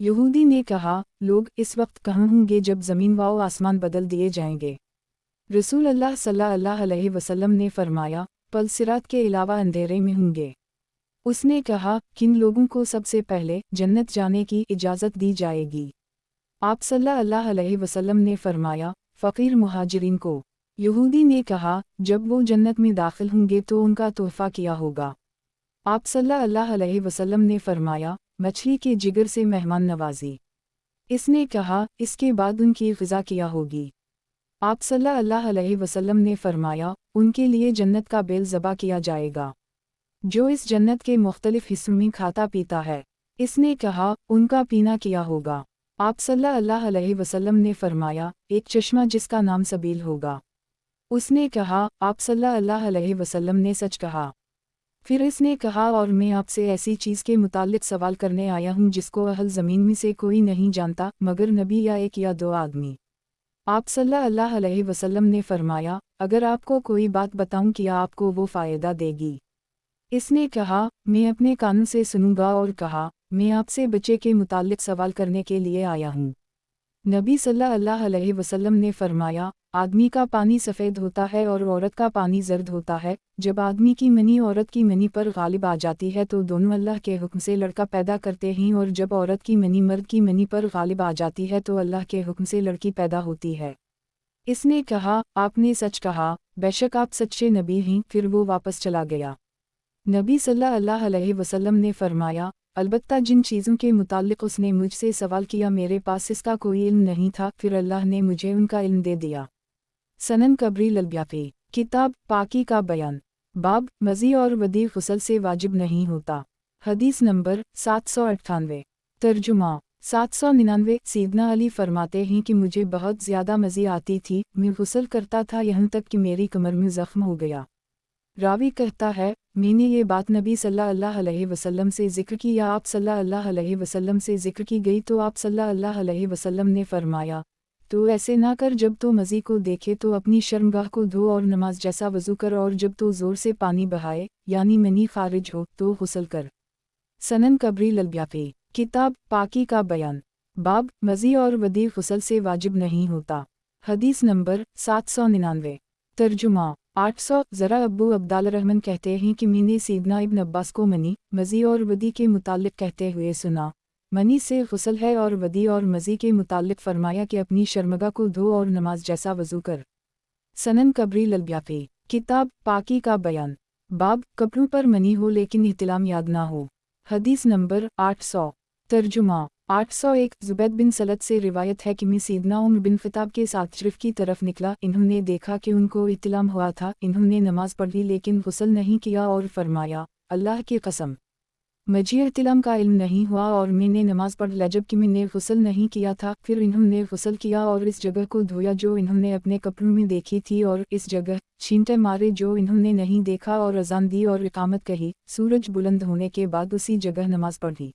यहूदी ने कहा, लोग इस वक्त कहाँ होंगे जब ज़मीन व आसमान बदल दिए जाएंगे? रसूल अल्लाह सल्लल्लाहु अलैहि वसल्लम ने फरमाया, पल सिरात के अलावा अंधेरे में होंगे। उसने कहा, किन लोगों को सबसे पहले जन्नत जाने की इजाज़त दी जाएगी? आप सल्लल्लाहु अलैहि वसल्लम ने फरमाया, फ़कीर मुहाजिरीन को। यहूदी ने कहा, जब वो जन्नत में दाखिल होंगे तो उनका तोहफ़ा क्या होगा? आप सल्लल्लाहु अलैहि वसल्लम ने फरमाया, मछली के जिगर से मेहमान नवाजी। इसने कहा, इसके बाद उनकी ग़िज़ा क्या होगी? आप सल्लल्लाहु अलैहि वसल्लम ने फरमाया, उनके लिए जन्नत का बेल ज़बा किया जाएगा, जो इस जन्नत के मुख्तलिफ हिस्सों में खाता पीता है। इसने कहा, उनका पीना क्या होगा? आप सल्लल्लाहु अलैहि वसल्लम ने फरमाया, एक चश्मा जिसका नाम सबील होगा। उसने कहा, आप सल्लल्लाहु अलैहि वसल्लम ने सच कहा। फिर इसने कहा, और मैं आपसे ऐसी चीज़ के मुताल्लिक सवाल करने आया हूँ जिसको अहल ज़मीन में से कोई नहीं जानता मगर नबी या एक या दो आदमी। आप सल्लल्लाहु अलैहि वसल्लम ने फरमाया, अगर आपको कोई बात बताऊं क्या आपको वो फ़ायदा देगी? इसने कहा, मैं अपने कानों से सुनूंगा। और कहा, मैं आपसे बच्चे के मुताल्लिक सवाल करने के लिए आया हूँ। नबी सल्लल्लाहु अलैहि वसल्लम ने फरमाया, आदमी का पानी सफ़ेद होता है और औरत का पानी जर्द होता है। जब आदमी की मनी औरत की मनी पर गालिब आ जाती है तो दोनों अल्लाह के हुक्म से लड़का पैदा करते हैं, और जब औरत की मनी मर्द की मनी पर गालिब आ जाती है तो अल्लाह के हुक्म से लड़की पैदा होती है। इसने कहा, आपने सच कहा, बेशक आप सच्चे नबी हैं। फिर वो वापस चला गया। नबी सल्लल्लाहु अलैहि वसल्लम ने फरमाया, अलबत्ता जिन चीज़ों के मुताल्लिक उसने मुझसे सवाल किया मेरे पास इसका कोई इल्म नहीं था, फिर अल्लाह ने मुझे उनका इल्म दे दिया। सनन कबरी ललब्याफी, किताब पाकी का बयान, बाब मज़ी और वदी गुस्ल से वाजिब नहीं होता। हदीस नंबर 798। तर्जुमा 799। सीदना अली फरमाते हैं कि मुझे बहुत ज़्यादा मज़ी आती थी, मैं गुस्ल करता था यहाँ तक कि मेरी कमर में ज़ख्म हो गया। रावी कहता है, मैंने ये बात नबी सल्लल्लाहु अलैहि वसल्लम से ज़िक्र की या आप सल्लल्लाहु अलैहि वसल्लम से ज़िक्र की गई तो आप सल्लल्लाहु अलैहि वसल्लम ने फरमाया, तो ऐसे ना कर, जब तो मज़ी को देखे तो अपनी शर्मगाह को धो और नमाज जैसा वज़ू कर, और जब तो ज़ोर से पानी बहाए यानी मनी खारिज हो तो गुस्ल कर। सनन कबरी ललब्याफी, किताब पाकी का बयान, बाब मज़ी और वदी गुस्ल से वाजिब नहीं होता। हदीस नंबर 799। तर्जुमा 800। ज़रा अब्बू अब्दाल रहमान कहते हैं कि मैंने सीदना इब्न अब्बास को मज़ी और वदी के मुताल्लिक कहते हुए सुना। मनी से गुस्ल है और वदी और मज़ी के मुताल्लिक फरमाया कि अपनी शर्मगा को धो और नमाज जैसा वज़ू कर। सनन कबरी ललब्याफी, किताब पाकी का बयान, बाब कपड़ों पर मनी हो लेकिन इहतिलाम याद ना हो। हदीस नंबर 800। तर्जुमा 801। ज़ुबैद बिन सलत से रिवायत है कि मैं सीदना उमर बिन ख़त्ताब के साथ शरीफ की तरफ निकला। इन्होंने देखा कि उनको इहतिलाम हुआ था। इन्होंने नमाज पढ़ ली लेकिन गुस्ल नहीं किया और फरमाया, अल्लाह की कसम, मुझे इहतिलाम का इल्म नहीं हुआ और मैंने नमाज पढ़ ली जबकि मैंने गुस्ल नहीं किया था। फिर इन्होंने गुस्ल किया और इस जगह को धोया जो इन्होंने अपने कपड़ों में देखी थी, और इस जगह छींटे मारे जो इन्होंने नहीं देखा, और अजान दी और इकामत कही। सूरज बुलंद होने के बाद उसी जगह नमाज पढ़ी।